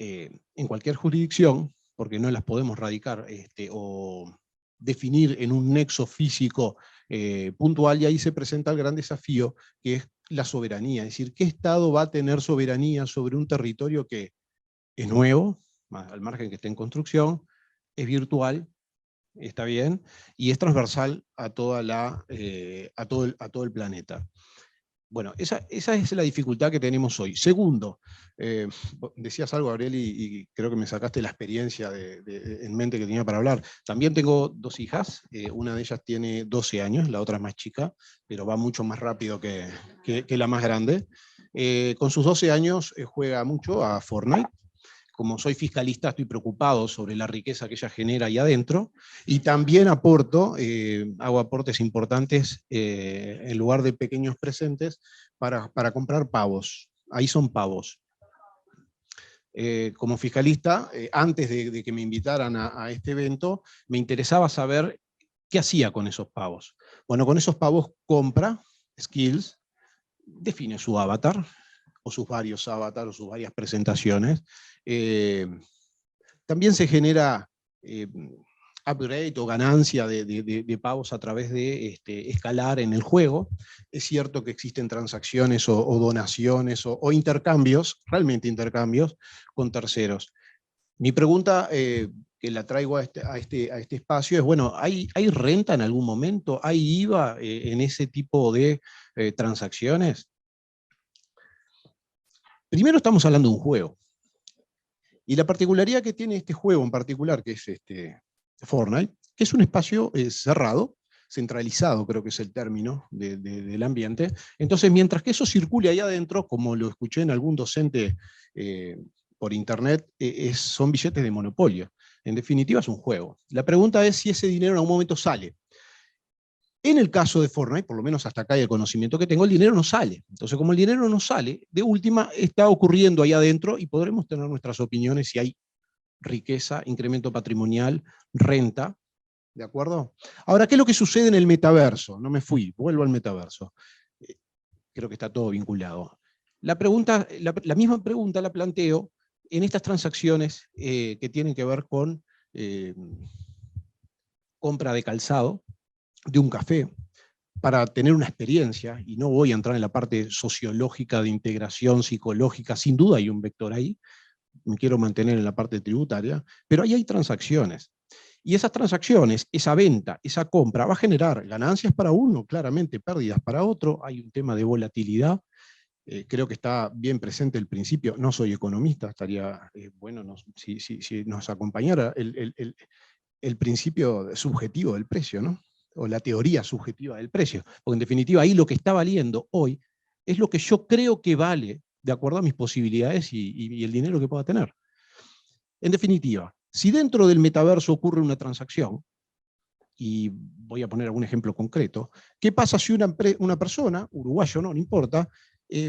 S4: en cualquier jurisdicción, porque no las podemos radicar o definir en un nexo físico puntual, y ahí se presenta el gran desafío, que es la soberanía. Es decir, ¿qué Estado va a tener soberanía sobre un territorio que es nuevo, al margen que esté en construcción, es virtual, está bien, y es transversal a, todo el planeta? Bueno, esa es la dificultad que tenemos hoy. Segundo, decías algo, Gabriel, y creo que me sacaste la experiencia en mente que tenía para hablar. También tengo 2 hijas, una de ellas tiene 12 años, la otra es más chica, pero va mucho más rápido que la más grande. Con sus 12 años juega mucho a Fortnite. Como soy fiscalista, estoy preocupado sobre la riqueza que ella genera ahí adentro, y también aporto, hago aportes importantes en lugar de pequeños presentes para comprar pavos. Ahí son pavos. Como fiscalista, antes de que me invitaran a este evento, me interesaba saber qué hacía con esos pavos. Bueno, con esos pavos compra skills, define su avatar, o sus varios avatares, o sus varias presentaciones. También se genera upgrade o ganancia de pagos a través de escalar en el juego. Es cierto que existen transacciones o donaciones o intercambios, realmente intercambios, con terceros. Mi pregunta, que la traigo a este espacio, es, bueno, ¿hay renta en algún momento? ¿Hay IVA en ese tipo de transacciones? Primero estamos hablando de un juego. Y la particularidad que tiene este juego en particular, que es Fortnite, que es un espacio cerrado, centralizado, creo que es el término del ambiente. Entonces, mientras que eso circule ahí adentro, como lo escuché en algún docente por internet, son billetes de monopolio. En definitiva, es un juego. La pregunta es si ese dinero en algún momento sale. En el caso de Fortnite, por lo menos hasta acá hay el conocimiento que tengo, el dinero no sale. Entonces, como el dinero no sale, de última está ocurriendo ahí adentro, y podremos tener nuestras opiniones si hay riqueza, incremento patrimonial, renta, ¿de acuerdo? Ahora, ¿qué es lo que sucede en el metaverso? No me fui, vuelvo al metaverso. Creo que está todo vinculado. La misma pregunta la planteo en estas transacciones que tienen que ver con compra de calzado, de un café, para tener una experiencia, y no voy a entrar en la parte sociológica de integración psicológica, sin duda hay un vector ahí, me quiero mantener en la parte tributaria, pero ahí hay transacciones. Y esas transacciones, esa venta, esa compra, va a generar ganancias para uno, claramente pérdidas para otro, hay un tema de volatilidad, creo que está bien presente el principio, no soy economista, estaría bueno si nos acompañara el principio subjetivo del precio, ¿no? O la teoría subjetiva del precio, porque en definitiva ahí lo que está valiendo hoy es lo que yo creo que vale de acuerdo a mis posibilidades y el dinero que pueda tener. En definitiva, si dentro del metaverso ocurre una transacción, y voy a poner algún ejemplo concreto, ¿qué pasa si una persona, uruguayo no importa,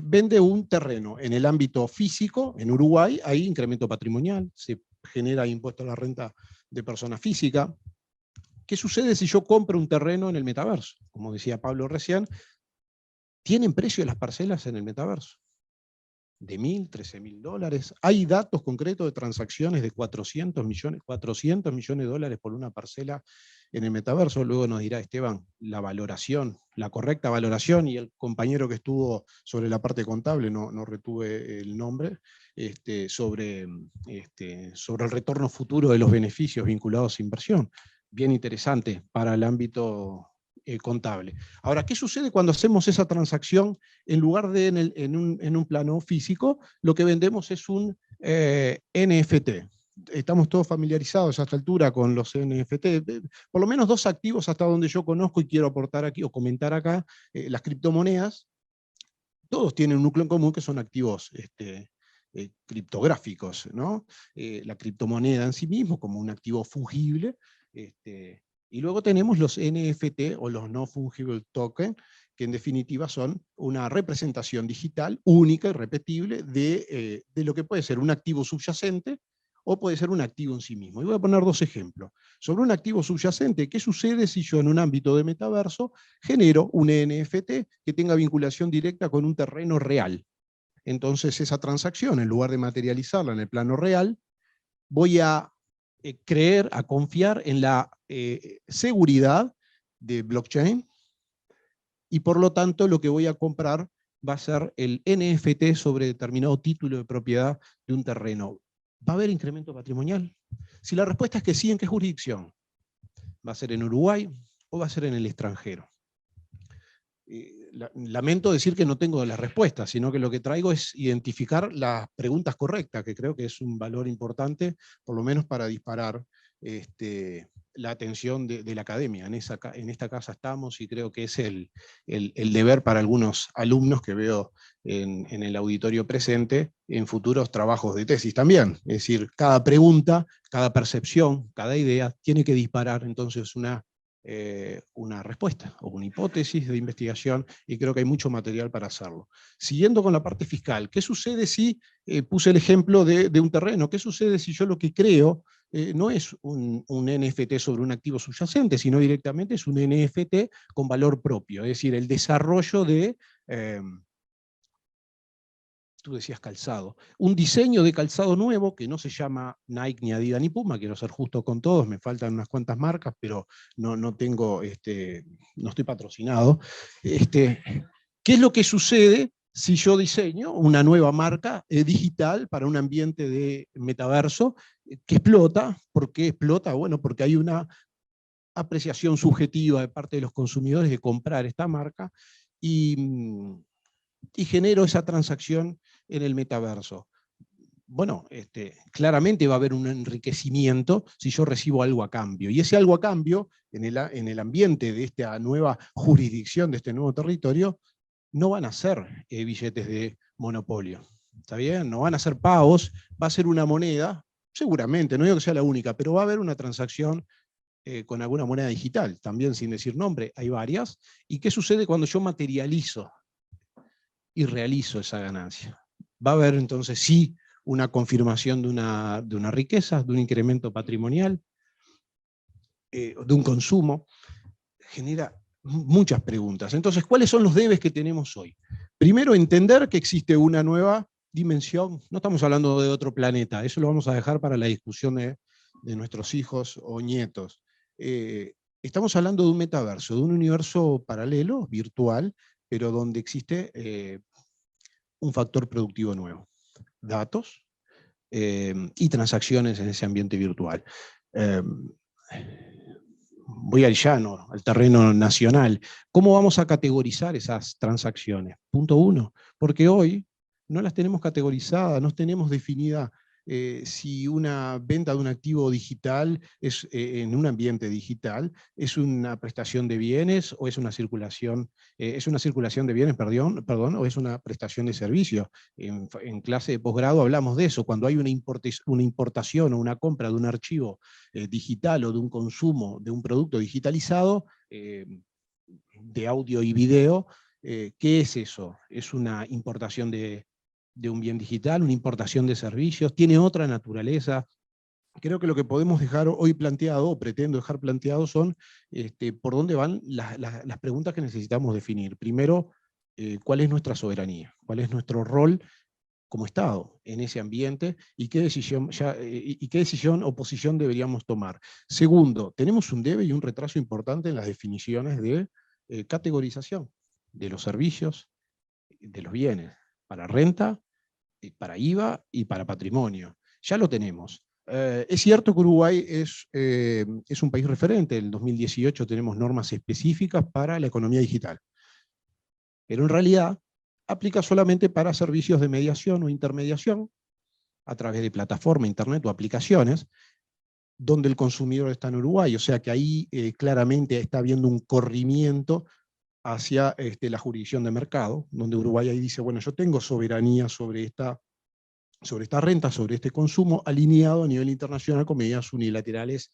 S4: vende un terreno en el ámbito físico, en Uruguay, hay incremento patrimonial, se genera impuesto a la renta de persona física? ¿Qué sucede si yo compro un terreno en el metaverso? Como decía Pablo recién, ¿tienen precio las parcelas en el metaverso? De $1.000, $13.000. Hay datos concretos de transacciones de 400 millones de dólares por una parcela en el metaverso. Luego nos dirá Esteban la valoración, la correcta valoración, y el compañero que estuvo sobre la parte contable, no retuve el nombre, sobre el retorno futuro de los beneficios vinculados a inversión. Bien interesante para el ámbito contable. Ahora, ¿qué sucede cuando hacemos esa transacción? En lugar de en un plano físico, lo que vendemos es un NFT. Estamos todos familiarizados a esta altura con los NFT, por lo menos dos activos hasta donde yo conozco y quiero aportar aquí o comentar acá, las criptomonedas, todos tienen un núcleo en común que son activos criptográficos, ¿no? La criptomoneda en sí mismo como un activo fungible, y luego tenemos los NFT o los non-fungible token, que en definitiva son una representación digital única y repetible de lo que puede ser un activo subyacente o puede ser un activo en sí mismo. Y voy a poner dos ejemplos. Sobre un activo subyacente, ¿qué sucede si yo en un ámbito de metaverso genero un NFT que tenga vinculación directa con un terreno real? Entonces esa transacción, en lugar de materializarla en el plano real, voy a creer, a confiar en la seguridad de blockchain, y por lo tanto lo que voy a comprar va a ser el NFT sobre determinado título de propiedad de un terreno. ¿Va a haber incremento patrimonial? Si la respuesta es que sí, ¿en qué jurisdicción? ¿Va a ser en Uruguay o va a ser en el extranjero? Lamento decir que no tengo las respuestas, sino que lo que traigo es identificar las preguntas correctas, que creo que es un valor importante, por lo menos para disparar la atención de la academia. En esta casa estamos, y creo que es el deber para algunos alumnos que veo en el auditorio presente, en futuros trabajos de tesis también. Es decir, cada pregunta, cada percepción, cada idea tiene que disparar entonces una respuesta o una hipótesis de investigación, y creo que hay mucho material para hacerlo. Siguiendo con la parte fiscal, ¿qué sucede si, puse el ejemplo de un terreno, qué sucede si yo lo que creo no es un NFT sobre un activo subyacente, sino directamente es un NFT con valor propio, es decir, el desarrollo de... tú decías calzado, un diseño de calzado nuevo que no se llama Nike, ni Adidas, ni Puma, quiero ser justo con todos, me faltan unas cuantas marcas, pero no tengo, no estoy patrocinado. ¿Qué es lo que sucede si yo diseño una nueva marca digital para un ambiente de metaverso que explota? ¿Por qué explota? Bueno, porque hay una apreciación subjetiva de parte de los consumidores de comprar esta marca, y genero esa transacción en el metaverso. Bueno, claramente va a haber un enriquecimiento si yo recibo algo a cambio, y ese algo a cambio, en el ambiente de esta nueva jurisdicción, de este nuevo territorio, no van a ser billetes de monopolio, ¿está bien? No van a ser pagos, va a ser una moneda, seguramente, no digo que sea la única, pero va a haber una transacción con alguna moneda digital, también sin decir nombre, hay varias. ¿Y qué sucede cuando yo materializo y realizo esa ganancia? Va a haber entonces sí una confirmación de una riqueza, de un incremento patrimonial, de un consumo. Genera muchas preguntas. Entonces, ¿cuáles son los debes que tenemos hoy? Primero, entender que existe una nueva dimensión. No estamos hablando de otro planeta, eso lo vamos a dejar para la discusión de nuestros hijos o nietos. estamos hablando de un metaverso, de un universo paralelo, virtual, pero donde existe un factor productivo nuevo. Datos y transacciones en ese ambiente virtual. Voy al llano, al terreno nacional. ¿Cómo vamos a categorizar esas transacciones? Punto 1, porque hoy no las tenemos categorizadas, no tenemos definida si una venta de un activo digital es, en un ambiente digital es una prestación de bienes o es una circulación de bienes, perdón, o es una prestación de servicios. En clase de posgrado hablamos de eso, cuando hay una importación o una compra de un archivo digital o de un consumo de un producto digitalizado, de audio y video, ¿qué es eso? ¿Es una importación de un bien digital, una importación de servicios? ¿Tiene otra naturaleza? Creo que lo que podemos dejar hoy planteado, o pretendo dejar planteado, son por dónde van las preguntas que necesitamos definir. Primero, ¿cuál es nuestra soberanía? ¿Cuál es nuestro rol como Estado en ese ambiente y qué decisión o posición deberíamos tomar? Segundo, tenemos un debe y un retraso importante en las definiciones de categorización de los servicios, de los bienes, para renta, para IVA y para patrimonio. Ya lo tenemos. Es cierto que Uruguay es un país referente. En el 2018 tenemos normas específicas para la economía digital. Pero en realidad aplica solamente para servicios de mediación o intermediación a través de plataforma, internet o aplicaciones, donde el consumidor está en Uruguay. O sea que ahí claramente está habiendo un corrimiento hacia la jurisdicción de mercado, donde Uruguay ahí dice, bueno, yo tengo soberanía sobre esta renta, sobre este consumo, alineado a nivel internacional con medidas unilaterales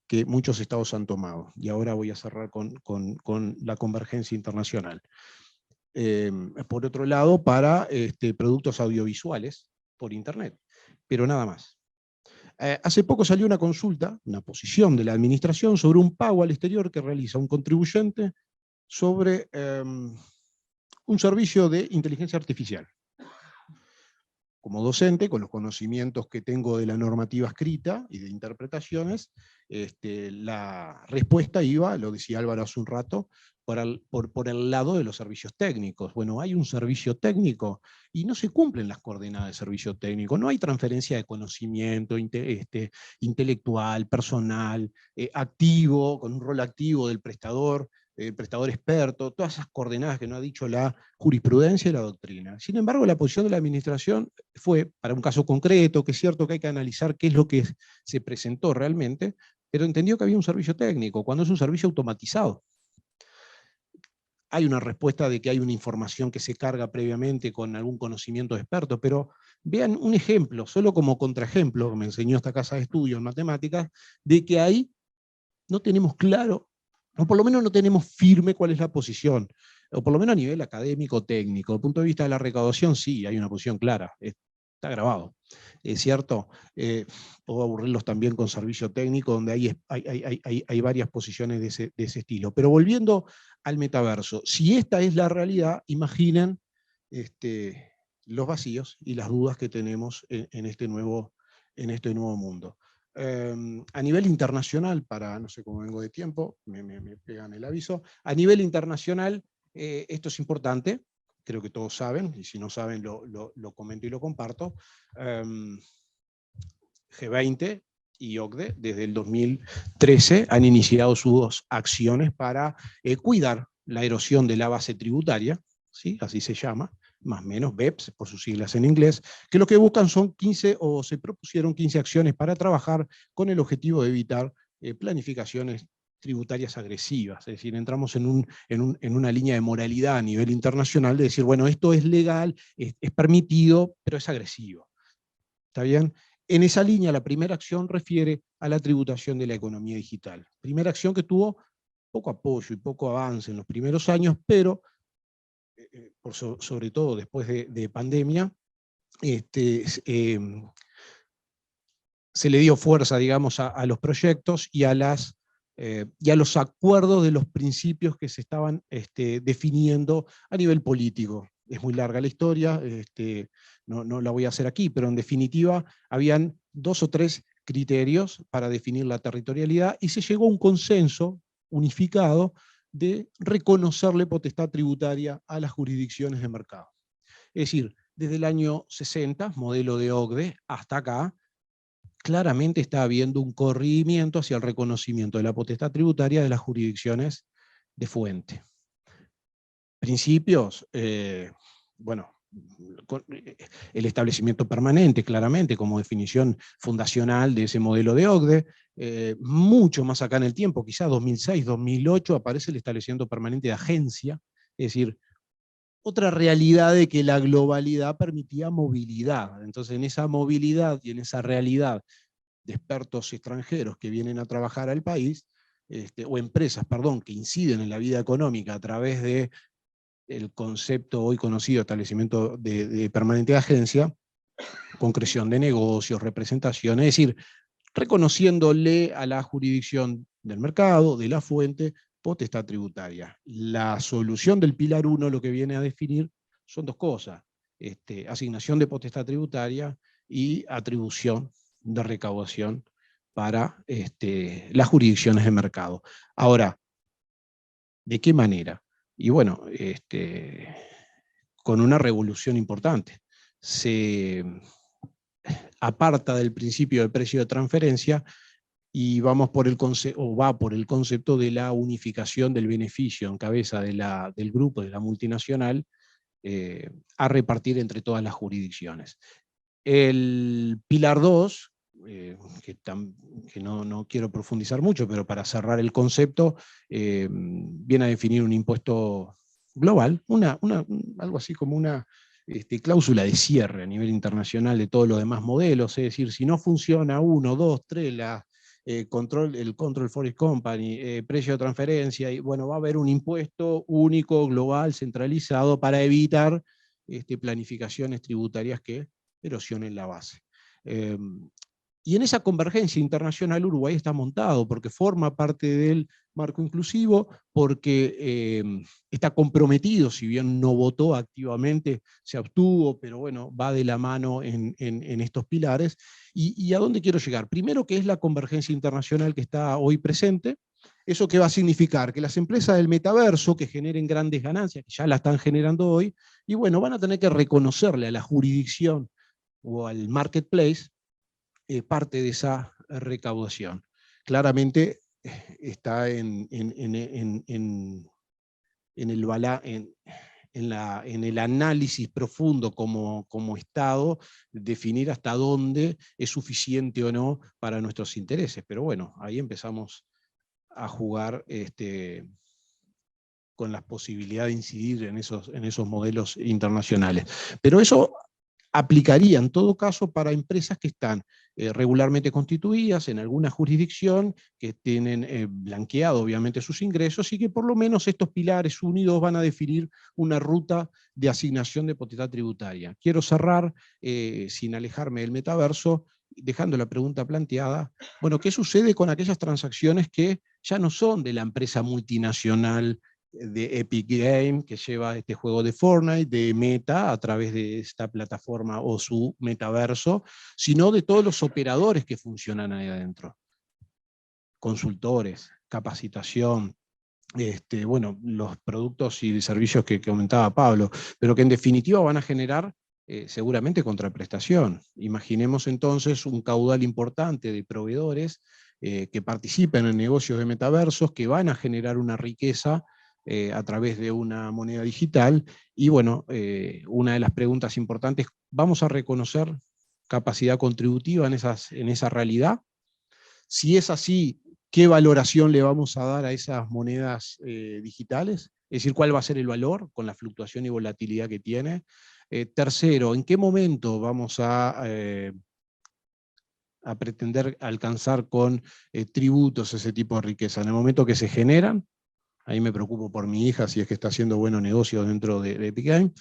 S4: que muchos estados han tomado. Y ahora voy a cerrar con la convergencia internacional. Por otro lado, para productos audiovisuales por Internet, pero nada más. Hace poco salió una consulta, una posición de la administración sobre un pago al exterior que realiza un contribuyente sobre un servicio de inteligencia artificial. Como docente, con los conocimientos que tengo de la normativa escrita y de interpretaciones, la respuesta iba, lo decía Álvaro hace un rato, por el lado de los servicios técnicos. Bueno, hay un servicio técnico y no se cumplen las coordenadas de servicio técnico, no hay transferencia de conocimiento intelectual, personal, activo, con un rol activo del prestador experto, todas esas coordenadas que nos ha dicho la jurisprudencia y la doctrina. Sin embargo, la posición de la administración fue, para un caso concreto, que es cierto que hay que analizar qué es lo que se presentó realmente, pero entendió que había un servicio técnico, cuando es un servicio automatizado. Hay una respuesta de que hay una información que se carga previamente con algún conocimiento de experto, pero vean un ejemplo, solo como contraejemplo, que me enseñó esta casa de estudio en matemáticas, de que ahí no tenemos claro, o por lo menos no tenemos firme cuál es la posición, o por lo menos a nivel académico, técnico. Desde el punto de vista de la recaudación, sí, hay una posición clara, está grabado, es cierto. Puedo aburrirlos también con servicio técnico, donde hay varias posiciones de ese estilo. Pero volviendo al metaverso, si esta es la realidad, imaginen los vacíos y las dudas que tenemos en este nuevo mundo. A nivel internacional, no sé cómo vengo de tiempo, me pegan el aviso, a nivel internacional, esto es importante, creo que todos saben, y si no saben lo comento y lo comparto. G20 y OCDE desde el 2013 han iniciado sus acciones para cuidar la erosión de la base tributaria, ¿sí? Así se llama, más o menos, BEPS, por sus siglas en inglés, que lo que buscan son 15, o se propusieron 15 acciones para trabajar con el objetivo de evitar planificaciones tributarias agresivas. Es decir, entramos en una línea de moralidad a nivel internacional de decir, bueno, esto es legal, es permitido, pero es agresivo. ¿Está bien? En esa línea, la primera acción refiere a la tributación de la economía digital. Primera acción que tuvo poco apoyo y poco avance en los primeros años, pero sobre todo después de pandemia, se le dio fuerza, digamos, a los proyectos y a los acuerdos de los principios que se estaban definiendo a nivel político. Es muy larga la historia, no la voy a hacer aquí, pero en definitiva habían 2 o 3 criterios para definir la territorialidad y se llegó a un consenso unificado de reconocerle potestad tributaria a las jurisdicciones de mercado. Es decir, desde el año 60, modelo de OCDE, hasta acá, claramente está habiendo un corrimiento hacia el reconocimiento de la potestad tributaria de las jurisdicciones de fuente. Principios, bueno, el establecimiento permanente, claramente, como definición fundacional de ese modelo de OCDE, mucho más acá en el tiempo, quizás 2006, 2008, aparece el establecimiento permanente de agencia, es decir, otra realidad de que la globalidad permitía movilidad. Entonces, en esa movilidad y en esa realidad de expertos extranjeros que vienen a trabajar al país, o empresas, perdón, que inciden en la vida económica a través de el concepto hoy conocido, establecimiento de permanente de agencia, concreción de negocios, representación, es decir, reconociéndole a la jurisdicción del mercado, de la fuente, potestad tributaria. La solución del Pilar 1 lo que viene a definir son dos cosas, asignación de potestad tributaria y atribución de recaudación para las jurisdicciones de mercado. Ahora, ¿de qué manera? Y bueno, con una revolución importante. Se aparta del principio de precio de transferencia y vamos por el va por el concepto de la unificación del beneficio en cabeza del grupo, de la multinacional, a repartir entre todas las jurisdicciones. El Pilar 2, que no quiero profundizar mucho, pero para cerrar el concepto, viene a definir un impuesto global, algo así como una cláusula de cierre a nivel internacional de todos los demás modelos, es decir, si no funciona 1, 2, 3, el Control Foreign Company, precio de transferencia, y bueno, va a haber un impuesto único, global, centralizado, para evitar planificaciones tributarias que erosionen la base. Y en esa convergencia internacional Uruguay está montado, porque forma parte del marco inclusivo, porque está comprometido, si bien no votó activamente, se abstuvo, pero bueno, va de la mano en estos pilares. ¿Y a dónde quiero llegar? Primero, que es la convergencia internacional que está hoy presente. ¿Eso qué va a significar? Que las empresas del metaverso que generen grandes ganancias, que ya la están generando hoy, y bueno, van a tener que reconocerle a la jurisdicción o al marketplace parte de esa recaudación. Claramente está en el análisis profundo como Estado, definir hasta dónde es suficiente o no para nuestros intereses. Pero bueno, ahí empezamos a jugar con la posibilidad de incidir en esos modelos internacionales. Pero eso aplicaría en todo caso para empresas que están regularmente constituidas en alguna jurisdicción, que tienen blanqueado obviamente sus ingresos, y que por lo menos estos pilares unidos van a definir una ruta de asignación de potestad tributaria. Quiero cerrar, sin alejarme del metaverso, dejando la pregunta planteada, bueno, ¿qué sucede con aquellas transacciones que ya no son de la empresa multinacional de Epic Games, que lleva este juego de Fortnite, de Meta, a través de esta plataforma o su metaverso, sino de todos los operadores que funcionan ahí adentro? Consultores, capacitación, bueno, los productos y servicios que comentaba Pablo, pero que en definitiva van a generar seguramente contraprestación. Imaginemos entonces un caudal importante de proveedores que participen en negocios de metaversos, que van a generar una riqueza a través de una moneda digital, y bueno, una de las preguntas importantes, ¿vamos a reconocer capacidad contributiva en esa realidad? Si es así, ¿qué valoración le vamos a dar a esas monedas digitales? Es decir, ¿cuál va a ser el valor con la fluctuación y volatilidad que tiene? Tercero, ¿en qué momento vamos a pretender alcanzar con tributos ese tipo de riqueza? ¿En el momento que se generan? Ahí me preocupo por mi hija, si es que está haciendo buenos negocios dentro de Epic Games,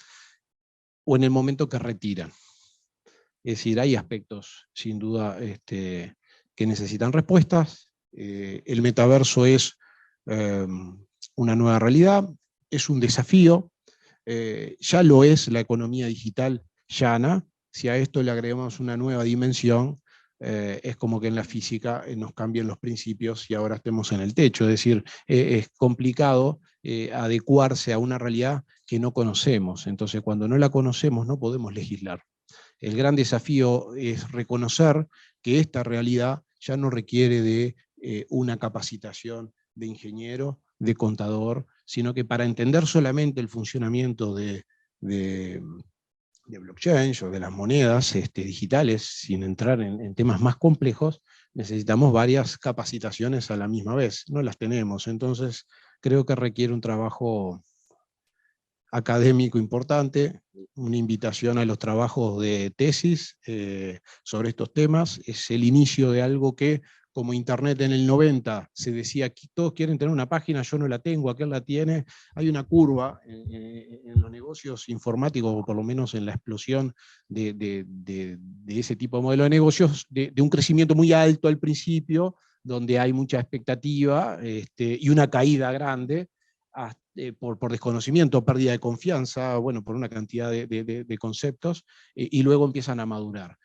S4: o en el momento que retiran. Es decir, hay aspectos, sin duda, que necesitan respuestas. El metaverso es una nueva realidad, es un desafío, ya lo es la economía digital llana. Si a esto le agregamos una nueva dimensión, es como que en la física nos cambian los principios y ahora estemos en el techo. Es decir, es complicado adecuarse a una realidad que no conocemos. Entonces, cuando no la conocemos, no podemos legislar. El gran desafío es reconocer que esta realidad ya no requiere de una capacitación de ingeniero, de contador, sino que para entender solamente el funcionamiento de blockchain o de las monedas digitales, sin entrar en temas más complejos, necesitamos varias capacitaciones a la misma vez. No las tenemos, entonces creo que requiere un trabajo académico importante, una invitación a los trabajos de tesis sobre estos temas. Es el inicio de algo que, como Internet en el 90, se decía que todos quieren tener una página, yo no la tengo, aquel la tiene. Hay una curva en los negocios informáticos, o por lo menos en la explosión de ese tipo de modelo de negocios, de un crecimiento muy alto al principio, donde hay mucha expectativa y una caída grande, por desconocimiento, pérdida de confianza, bueno, por una cantidad de conceptos, y luego empiezan a madurar.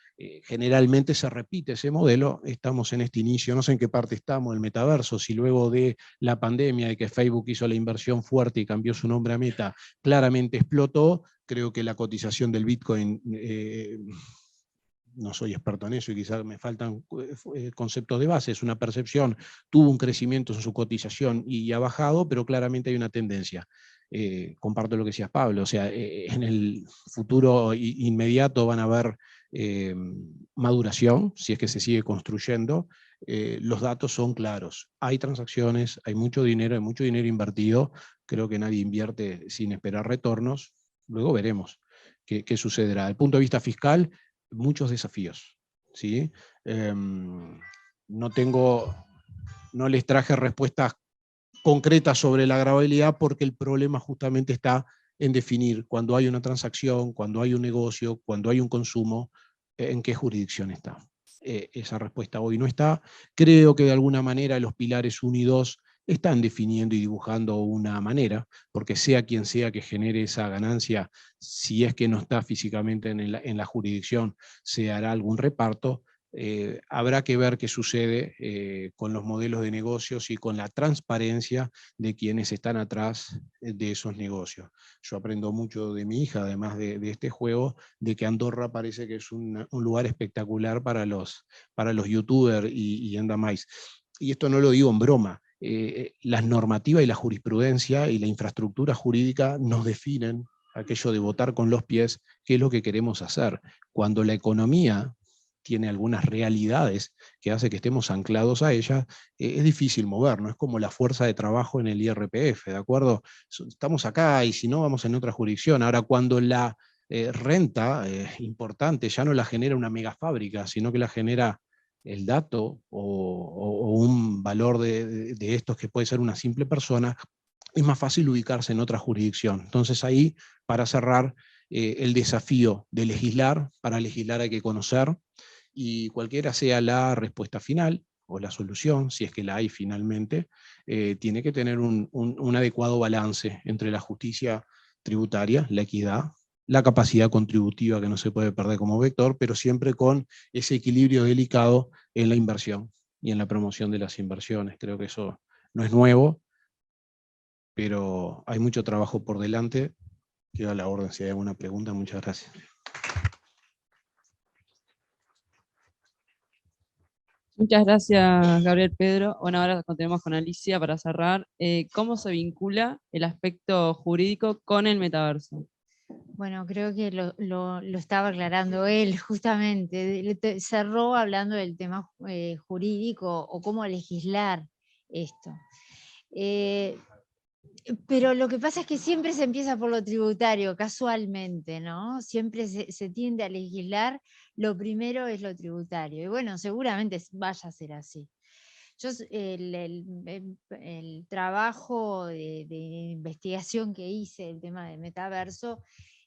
S4: Generalmente se repite ese modelo, estamos en este inicio, no sé en qué parte estamos, el metaverso, si luego de la pandemia, de que Facebook hizo la inversión fuerte y cambió su nombre a Meta, claramente explotó. Creo que la cotización del Bitcoin, no soy experto en eso y quizás me faltan conceptos de base, es una percepción, tuvo un crecimiento en su cotización y ha bajado, pero claramente hay una tendencia. Comparto lo que decías, Pablo, o sea, en el futuro inmediato van a haber maduración, si es que se sigue construyendo. Los datos son claros, hay transacciones, hay mucho dinero invertido, creo que nadie invierte sin esperar retornos, luego veremos qué sucederá. Desde el punto de vista fiscal, muchos desafíos, ¿sí? No les traje respuestas concretas sobre la gravabilidad porque el problema justamente está en definir cuando hay una transacción, cuando hay un negocio, cuando hay un consumo, en qué jurisdicción está. Esa respuesta hoy no está. Creo que de alguna manera los pilares 1 y 2 están definiendo y dibujando una manera, porque sea quien sea que genere esa ganancia, si es que no está físicamente en la jurisdicción, se hará algún reparto. Habrá que ver qué sucede con los modelos de negocios y con la transparencia de quienes están atrás de esos negocios. Yo aprendo mucho de mi hija, además de este juego, de que Andorra parece que es un lugar espectacular para los youtubers y anda más. Y esto no lo digo en broma. Las normativas y la jurisprudencia y la infraestructura jurídica nos definen aquello de votar con los pies, qué es lo que queremos hacer. Cuando la economía tiene algunas realidades que hace que estemos anclados a ellas, es difícil movernos, es como la fuerza de trabajo en el IRPF, ¿de acuerdo? Estamos acá y si no vamos en otra jurisdicción. Ahora, cuando la renta importante ya no la genera una megafábrica, sino que la genera el dato o un valor de estos que puede ser una simple persona, es más fácil ubicarse en otra jurisdicción. Entonces ahí, para cerrar, el desafío de legislar, para legislar hay que conocer, y cualquiera sea la respuesta final o la solución, si es que la hay finalmente, tiene que tener un adecuado balance entre la justicia tributaria, la equidad, la capacidad contributiva que no se puede perder como vector, pero siempre con ese equilibrio delicado en la inversión y en la promoción de las inversiones. Creo que eso no es nuevo, pero hay mucho trabajo por delante. Queda a la orden si hay alguna pregunta. Muchas gracias.
S1: Muchas gracias, Gabriel Pedro. Bueno, ahora continuamos con Alicia para cerrar. ¿Cómo se vincula el aspecto jurídico con el metaverso?
S5: Bueno, creo que lo estaba aclarando él justamente. Cerró hablando del tema jurídico o cómo legislar esto. Pero lo que pasa es que siempre se empieza por lo tributario, casualmente, ¿no? Siempre se tiende a legislar, lo primero es lo tributario. Y bueno, seguramente vaya a ser así. Yo, el trabajo de investigación que hice, el tema del metaverso,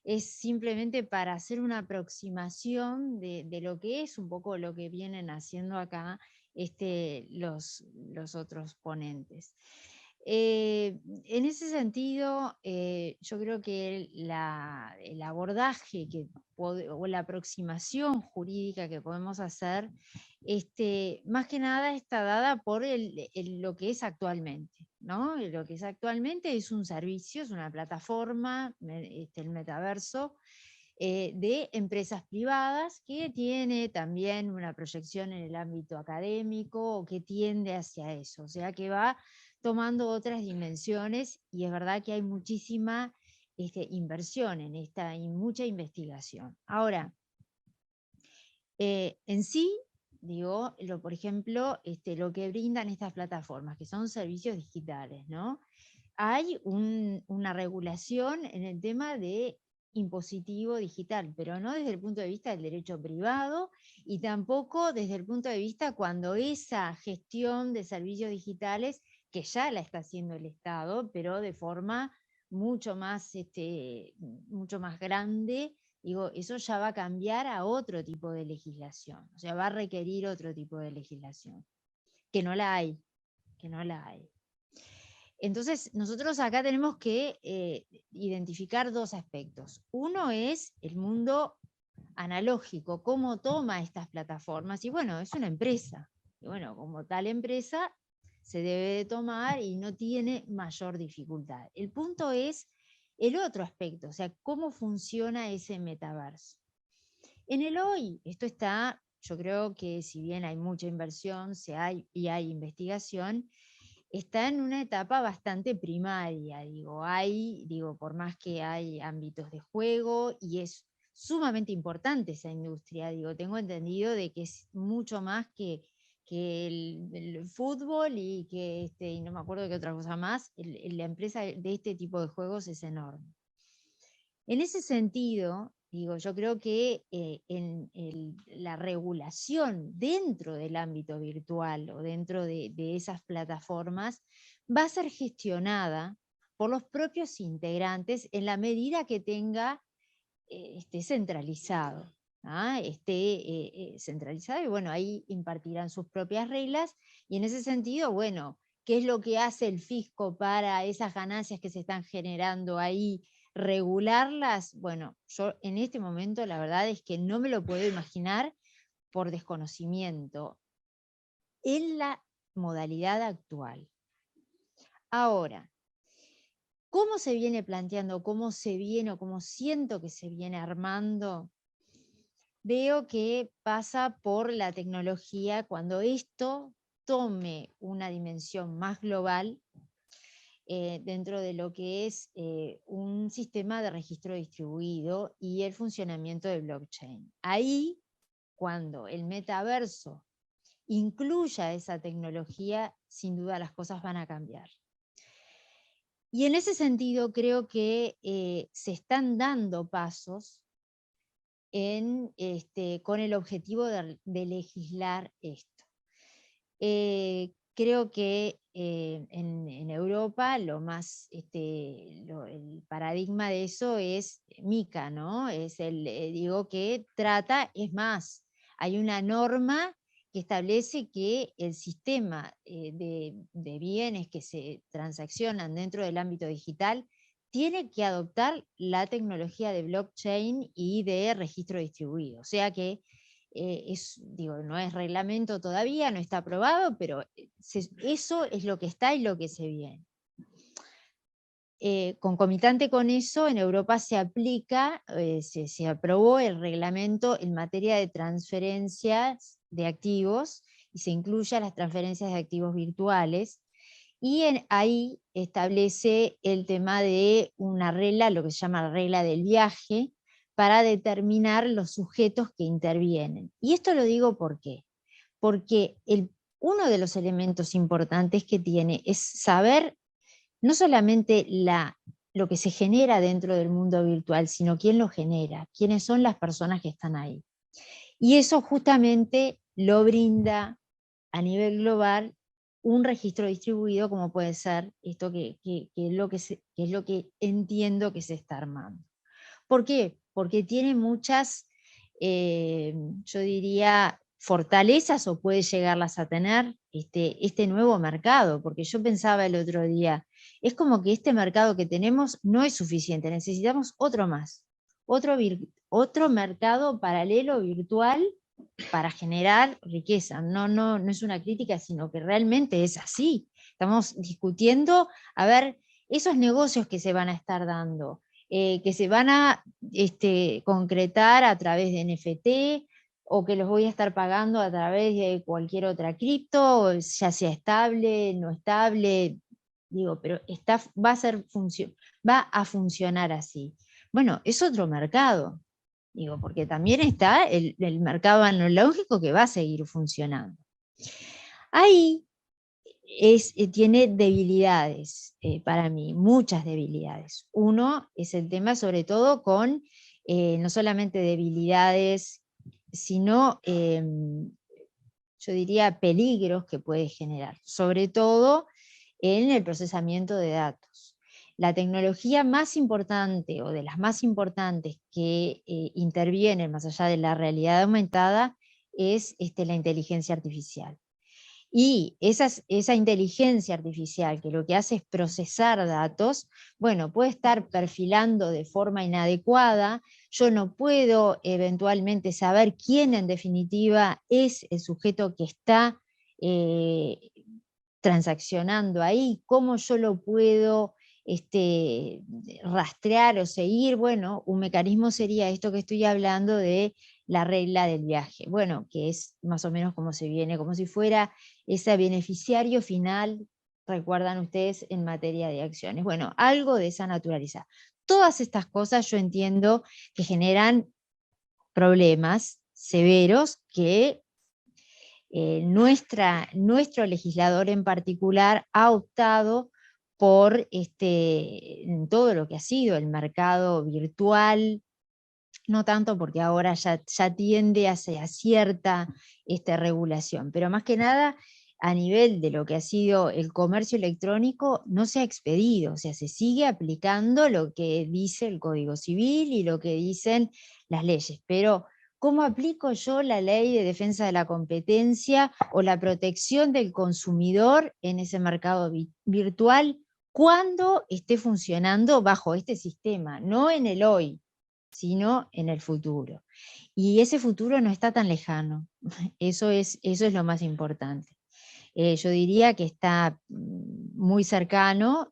S5: es simplemente para hacer una aproximación de lo que es un poco lo que vienen haciendo acá los otros ponentes. En ese sentido, yo creo que el abordaje o la aproximación jurídica que podemos hacer, más que nada está dada por lo que es actualmente, ¿no? Lo que es actualmente es un servicio, es una plataforma, el metaverso, de empresas privadas que tiene también una proyección en el ámbito académico o que tiende hacia eso, o sea que va tomando otras dimensiones y es verdad que hay muchísima inversión en esta y mucha investigación. Ahora, en sí, digo, por ejemplo, lo que brindan estas plataformas, que son servicios digitales, ¿no? Hay una regulación en el tema de impositivo digital, pero no desde el punto de vista del derecho privado y tampoco desde el punto de vista cuando esa gestión de servicios digitales, que ya la está haciendo el Estado, pero de forma mucho más grande, digo, eso ya va a cambiar a otro tipo de legislación, o sea, va a requerir otro tipo de legislación, que no la hay. Entonces, nosotros acá tenemos que identificar dos aspectos. Uno es el mundo analógico, cómo toma estas plataformas, y bueno, es una empresa. Y bueno, como tal empresa se debe de tomar y no tiene mayor dificultad. El punto es el otro aspecto, o sea, cómo funciona ese metaverso. En el hoy, esto está, yo creo que si bien hay mucha inversión y hay investigación, está en una etapa bastante primaria, por más que hay ámbitos de juego y es sumamente importante esa industria, tengo entendido de que es mucho más que el fútbol y que, y no me acuerdo qué otra cosa más, la empresa de este tipo de juegos es enorme. En ese sentido, yo creo que la regulación dentro del ámbito virtual o dentro de esas plataformas va a ser gestionada por los propios integrantes en la medida que esté centralizado. Esté centralizado y bueno, ahí impartirán sus propias reglas y en ese sentido, bueno, ¿qué es lo que hace el fisco para esas ganancias que se están generando ahí? Regularlas, bueno, yo en este momento la verdad es que no me lo puedo imaginar por desconocimiento en la modalidad actual. Ahora, ¿cómo se viene planteando, cómo siento que se viene armando? Veo que pasa por la tecnología cuando esto tome una dimensión más global dentro de lo que es un sistema de registro distribuido y el funcionamiento de blockchain. Ahí, cuando el metaverso incluya esa tecnología, sin duda las cosas van a cambiar. Y en ese sentido creo que se están dando pasos con el objetivo de legislar esto. Creo que en Europa el paradigma de eso es MiCA, ¿no? Es que trata, es más, hay una norma que establece que el sistema de bienes que se transaccionan dentro del ámbito digital tiene que adoptar la tecnología de blockchain y de registro distribuido. O sea que no es reglamento todavía, no está aprobado, pero eso es lo que está y lo que se viene. Concomitante con eso, en Europa se aplica, se aprobó el reglamento en materia de transferencias de activos y se incluye las transferencias de activos virtuales. Y ahí establece el tema de una regla, lo que se llama la regla del viaje, para determinar los sujetos que intervienen. Y esto lo digo ¿por qué? Porque uno de los elementos importantes que tiene es saber no solamente lo que se genera dentro del mundo virtual, sino quién lo genera, quiénes son las personas que están ahí. Y eso justamente lo brinda a nivel global un registro distribuido como puede ser esto que es lo que entiendo que se está armando. ¿Por qué? Porque tiene muchas, yo diría, fortalezas o puede llegarlas a tener, este nuevo mercado, porque yo pensaba el otro día, es como que este mercado que tenemos no es suficiente, necesitamos otro más, otro mercado paralelo virtual para generar riqueza. No es una crítica, sino que realmente es así. Estamos discutiendo, a ver, esos negocios que se van a estar dando, que se van a concretar a través de NFT, o que los voy a estar pagando a través de cualquier otra cripto, ya sea estable, no estable, digo, pero va a funcionar así. Bueno, es otro mercado, digo, porque también está el mercado analógico que va a seguir funcionando. Ahí tiene debilidades para mí, muchas debilidades. Uno es el tema sobre todo con no solamente debilidades, sino yo diría peligros que puede generar, sobre todo en el procesamiento de datos. La tecnología más importante o de las más importantes que intervienen más allá de la realidad aumentada es la inteligencia artificial. Y esa inteligencia artificial que lo que hace es procesar datos, bueno, puede estar perfilando de forma inadecuada, yo no puedo eventualmente saber quién en definitiva es el sujeto que está transaccionando ahí, cómo yo lo puedo rastrear o seguir. Bueno, un mecanismo sería esto que estoy hablando de la regla del viaje, bueno, que es más o menos como se viene, como si fuera ese beneficiario final, recuerdan ustedes, en materia de acciones. Bueno, algo de esa naturaleza. Todas estas cosas yo entiendo que generan problemas severos que nuestro legislador en particular ha optado por todo lo que ha sido el mercado virtual, no tanto porque ahora ya tiende hacia cierta regulación, pero más que nada a nivel de lo que ha sido el comercio electrónico no se ha expedido, o sea, se sigue aplicando lo que dice el Código Civil y lo que dicen las leyes, pero ¿cómo aplico yo la ley de defensa de la competencia o la protección del consumidor en ese mercado virtual cuando esté funcionando bajo este sistema? No en el hoy, sino en el futuro. Y ese futuro no está tan lejano. Eso es lo más importante. Yo diría que está muy cercano,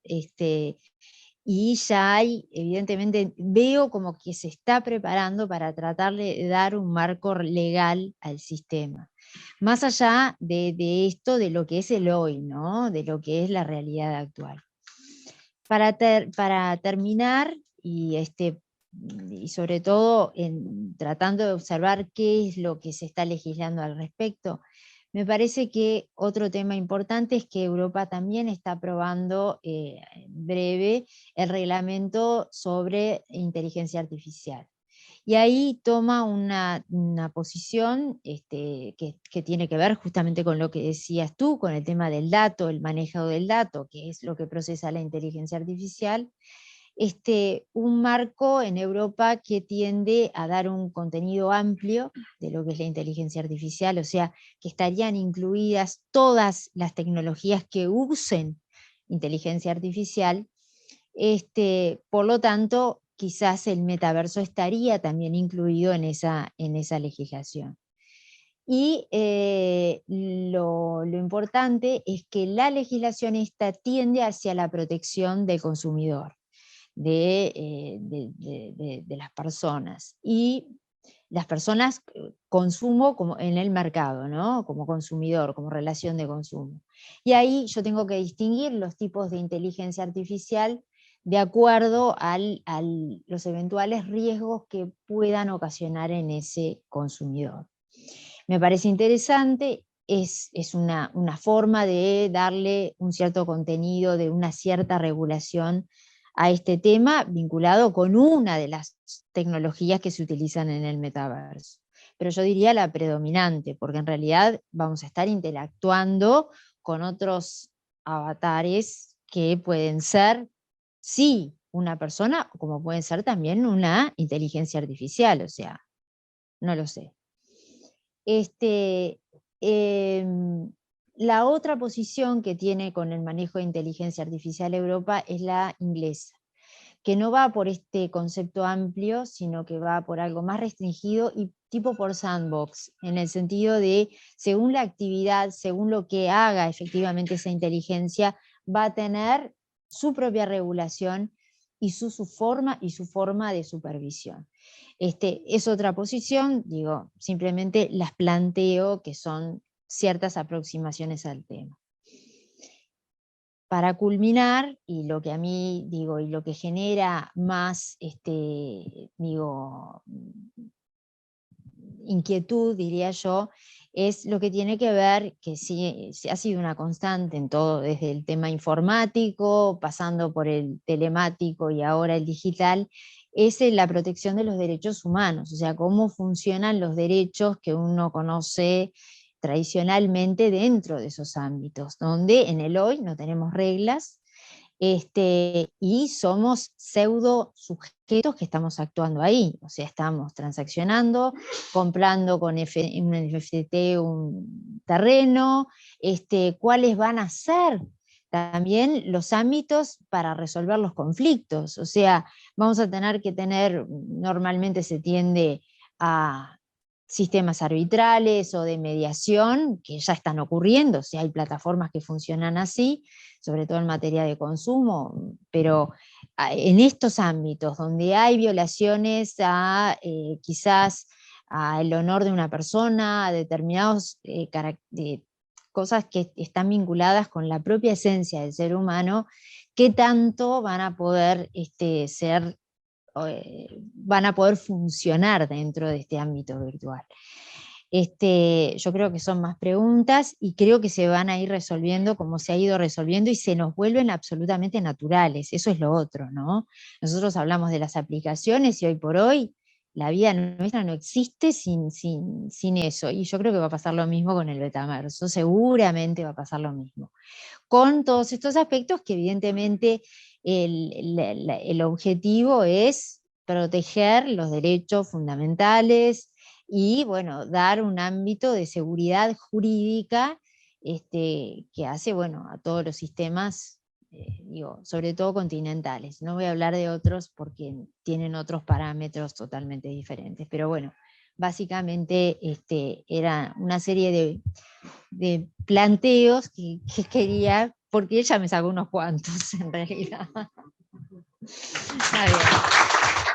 S5: y ya hay, evidentemente, veo como que se está preparando para tratar de dar un marco legal al sistema. Más allá de esto, de lo que es el hoy, ¿no? De lo que es la realidad actual. Para terminar, y sobre todo tratando de observar qué es lo que se está legislando al respecto, me parece que otro tema importante es que Europa también está aprobando en breve el reglamento sobre inteligencia artificial. Y ahí toma una posición que tiene que ver justamente con lo que decías tú, con el tema del dato, el manejo del dato, que es lo que procesa la inteligencia artificial, un marco en Europa que tiende a dar un contenido amplio de lo que es la inteligencia artificial, o sea, que estarían incluidas todas las tecnologías que usen inteligencia artificial. Por lo tanto, quizás el metaverso estaría también incluido en esa legislación. Y lo importante es que la legislación esta tiende hacia la protección del consumidor, de las personas, y las personas consumo como en el mercado, ¿no? Como consumidor, como relación de consumo. Y ahí yo tengo que distinguir los tipos de inteligencia artificial de acuerdo a los eventuales riesgos que puedan ocasionar en ese consumidor. Me parece interesante, es una forma de darle un cierto contenido, de una cierta regulación a este tema vinculado con una de las tecnologías que se utilizan en el metaverso. Pero yo diría la predominante, porque en realidad vamos a estar interactuando con otros avatares que pueden ser, sí, una persona, como pueden ser también una inteligencia artificial, o sea, no lo sé. La otra posición que tiene con el manejo de inteligencia artificial Europa es la inglesa, que no va por este concepto amplio, sino que va por algo más restringido y tipo por sandbox, en el sentido de, según la actividad, según lo que haga efectivamente esa inteligencia, va a tener su propia regulación y su forma de supervisión. Es otra posición, digo, simplemente las planteo que son ciertas aproximaciones al tema. Para culminar, y lo que a mí digo, y lo que genera más inquietud, diría yo, es lo que tiene que ver, que sí ha sido una constante en todo, desde el tema informático, pasando por el telemático y ahora el digital, es la protección de los derechos humanos, o sea, cómo funcionan los derechos que uno conoce tradicionalmente dentro de esos ámbitos, donde en el hoy no tenemos reglas, y somos pseudo sujetos que estamos actuando ahí, o sea, estamos transaccionando, comprando con un NFT un terreno, cuáles van a ser también los ámbitos para resolver los conflictos, o sea, vamos a tener que tener, normalmente se tiende a sistemas arbitrales o de mediación que ya están ocurriendo, o sea, hay plataformas que funcionan así, sobre todo en materia de consumo, pero en estos ámbitos donde hay violaciones a quizás al honor de una persona, a determinadas cosas que están vinculadas con la propia esencia del ser humano, ¿qué tanto van a poder van a poder funcionar dentro de este ámbito virtual? Yo creo que son más preguntas y creo que se van a ir resolviendo como se ha ido resolviendo y se nos vuelven absolutamente naturales, eso es lo otro, ¿no? Nosotros hablamos de las aplicaciones y hoy por hoy la vida nuestra no existe sin eso, y yo creo que va a pasar lo mismo con el metaverso, seguramente va a pasar lo mismo, con todos estos aspectos que evidentemente el objetivo es proteger los derechos fundamentales y, bueno, dar un ámbito de seguridad jurídica que hace, bueno, a todos los sistemas, sobre todo continentales. No voy a hablar de otros porque tienen otros parámetros totalmente diferentes, pero bueno, básicamente era una serie de planteos que quería, porque ella me sacó unos cuantos en realidad. Está bien.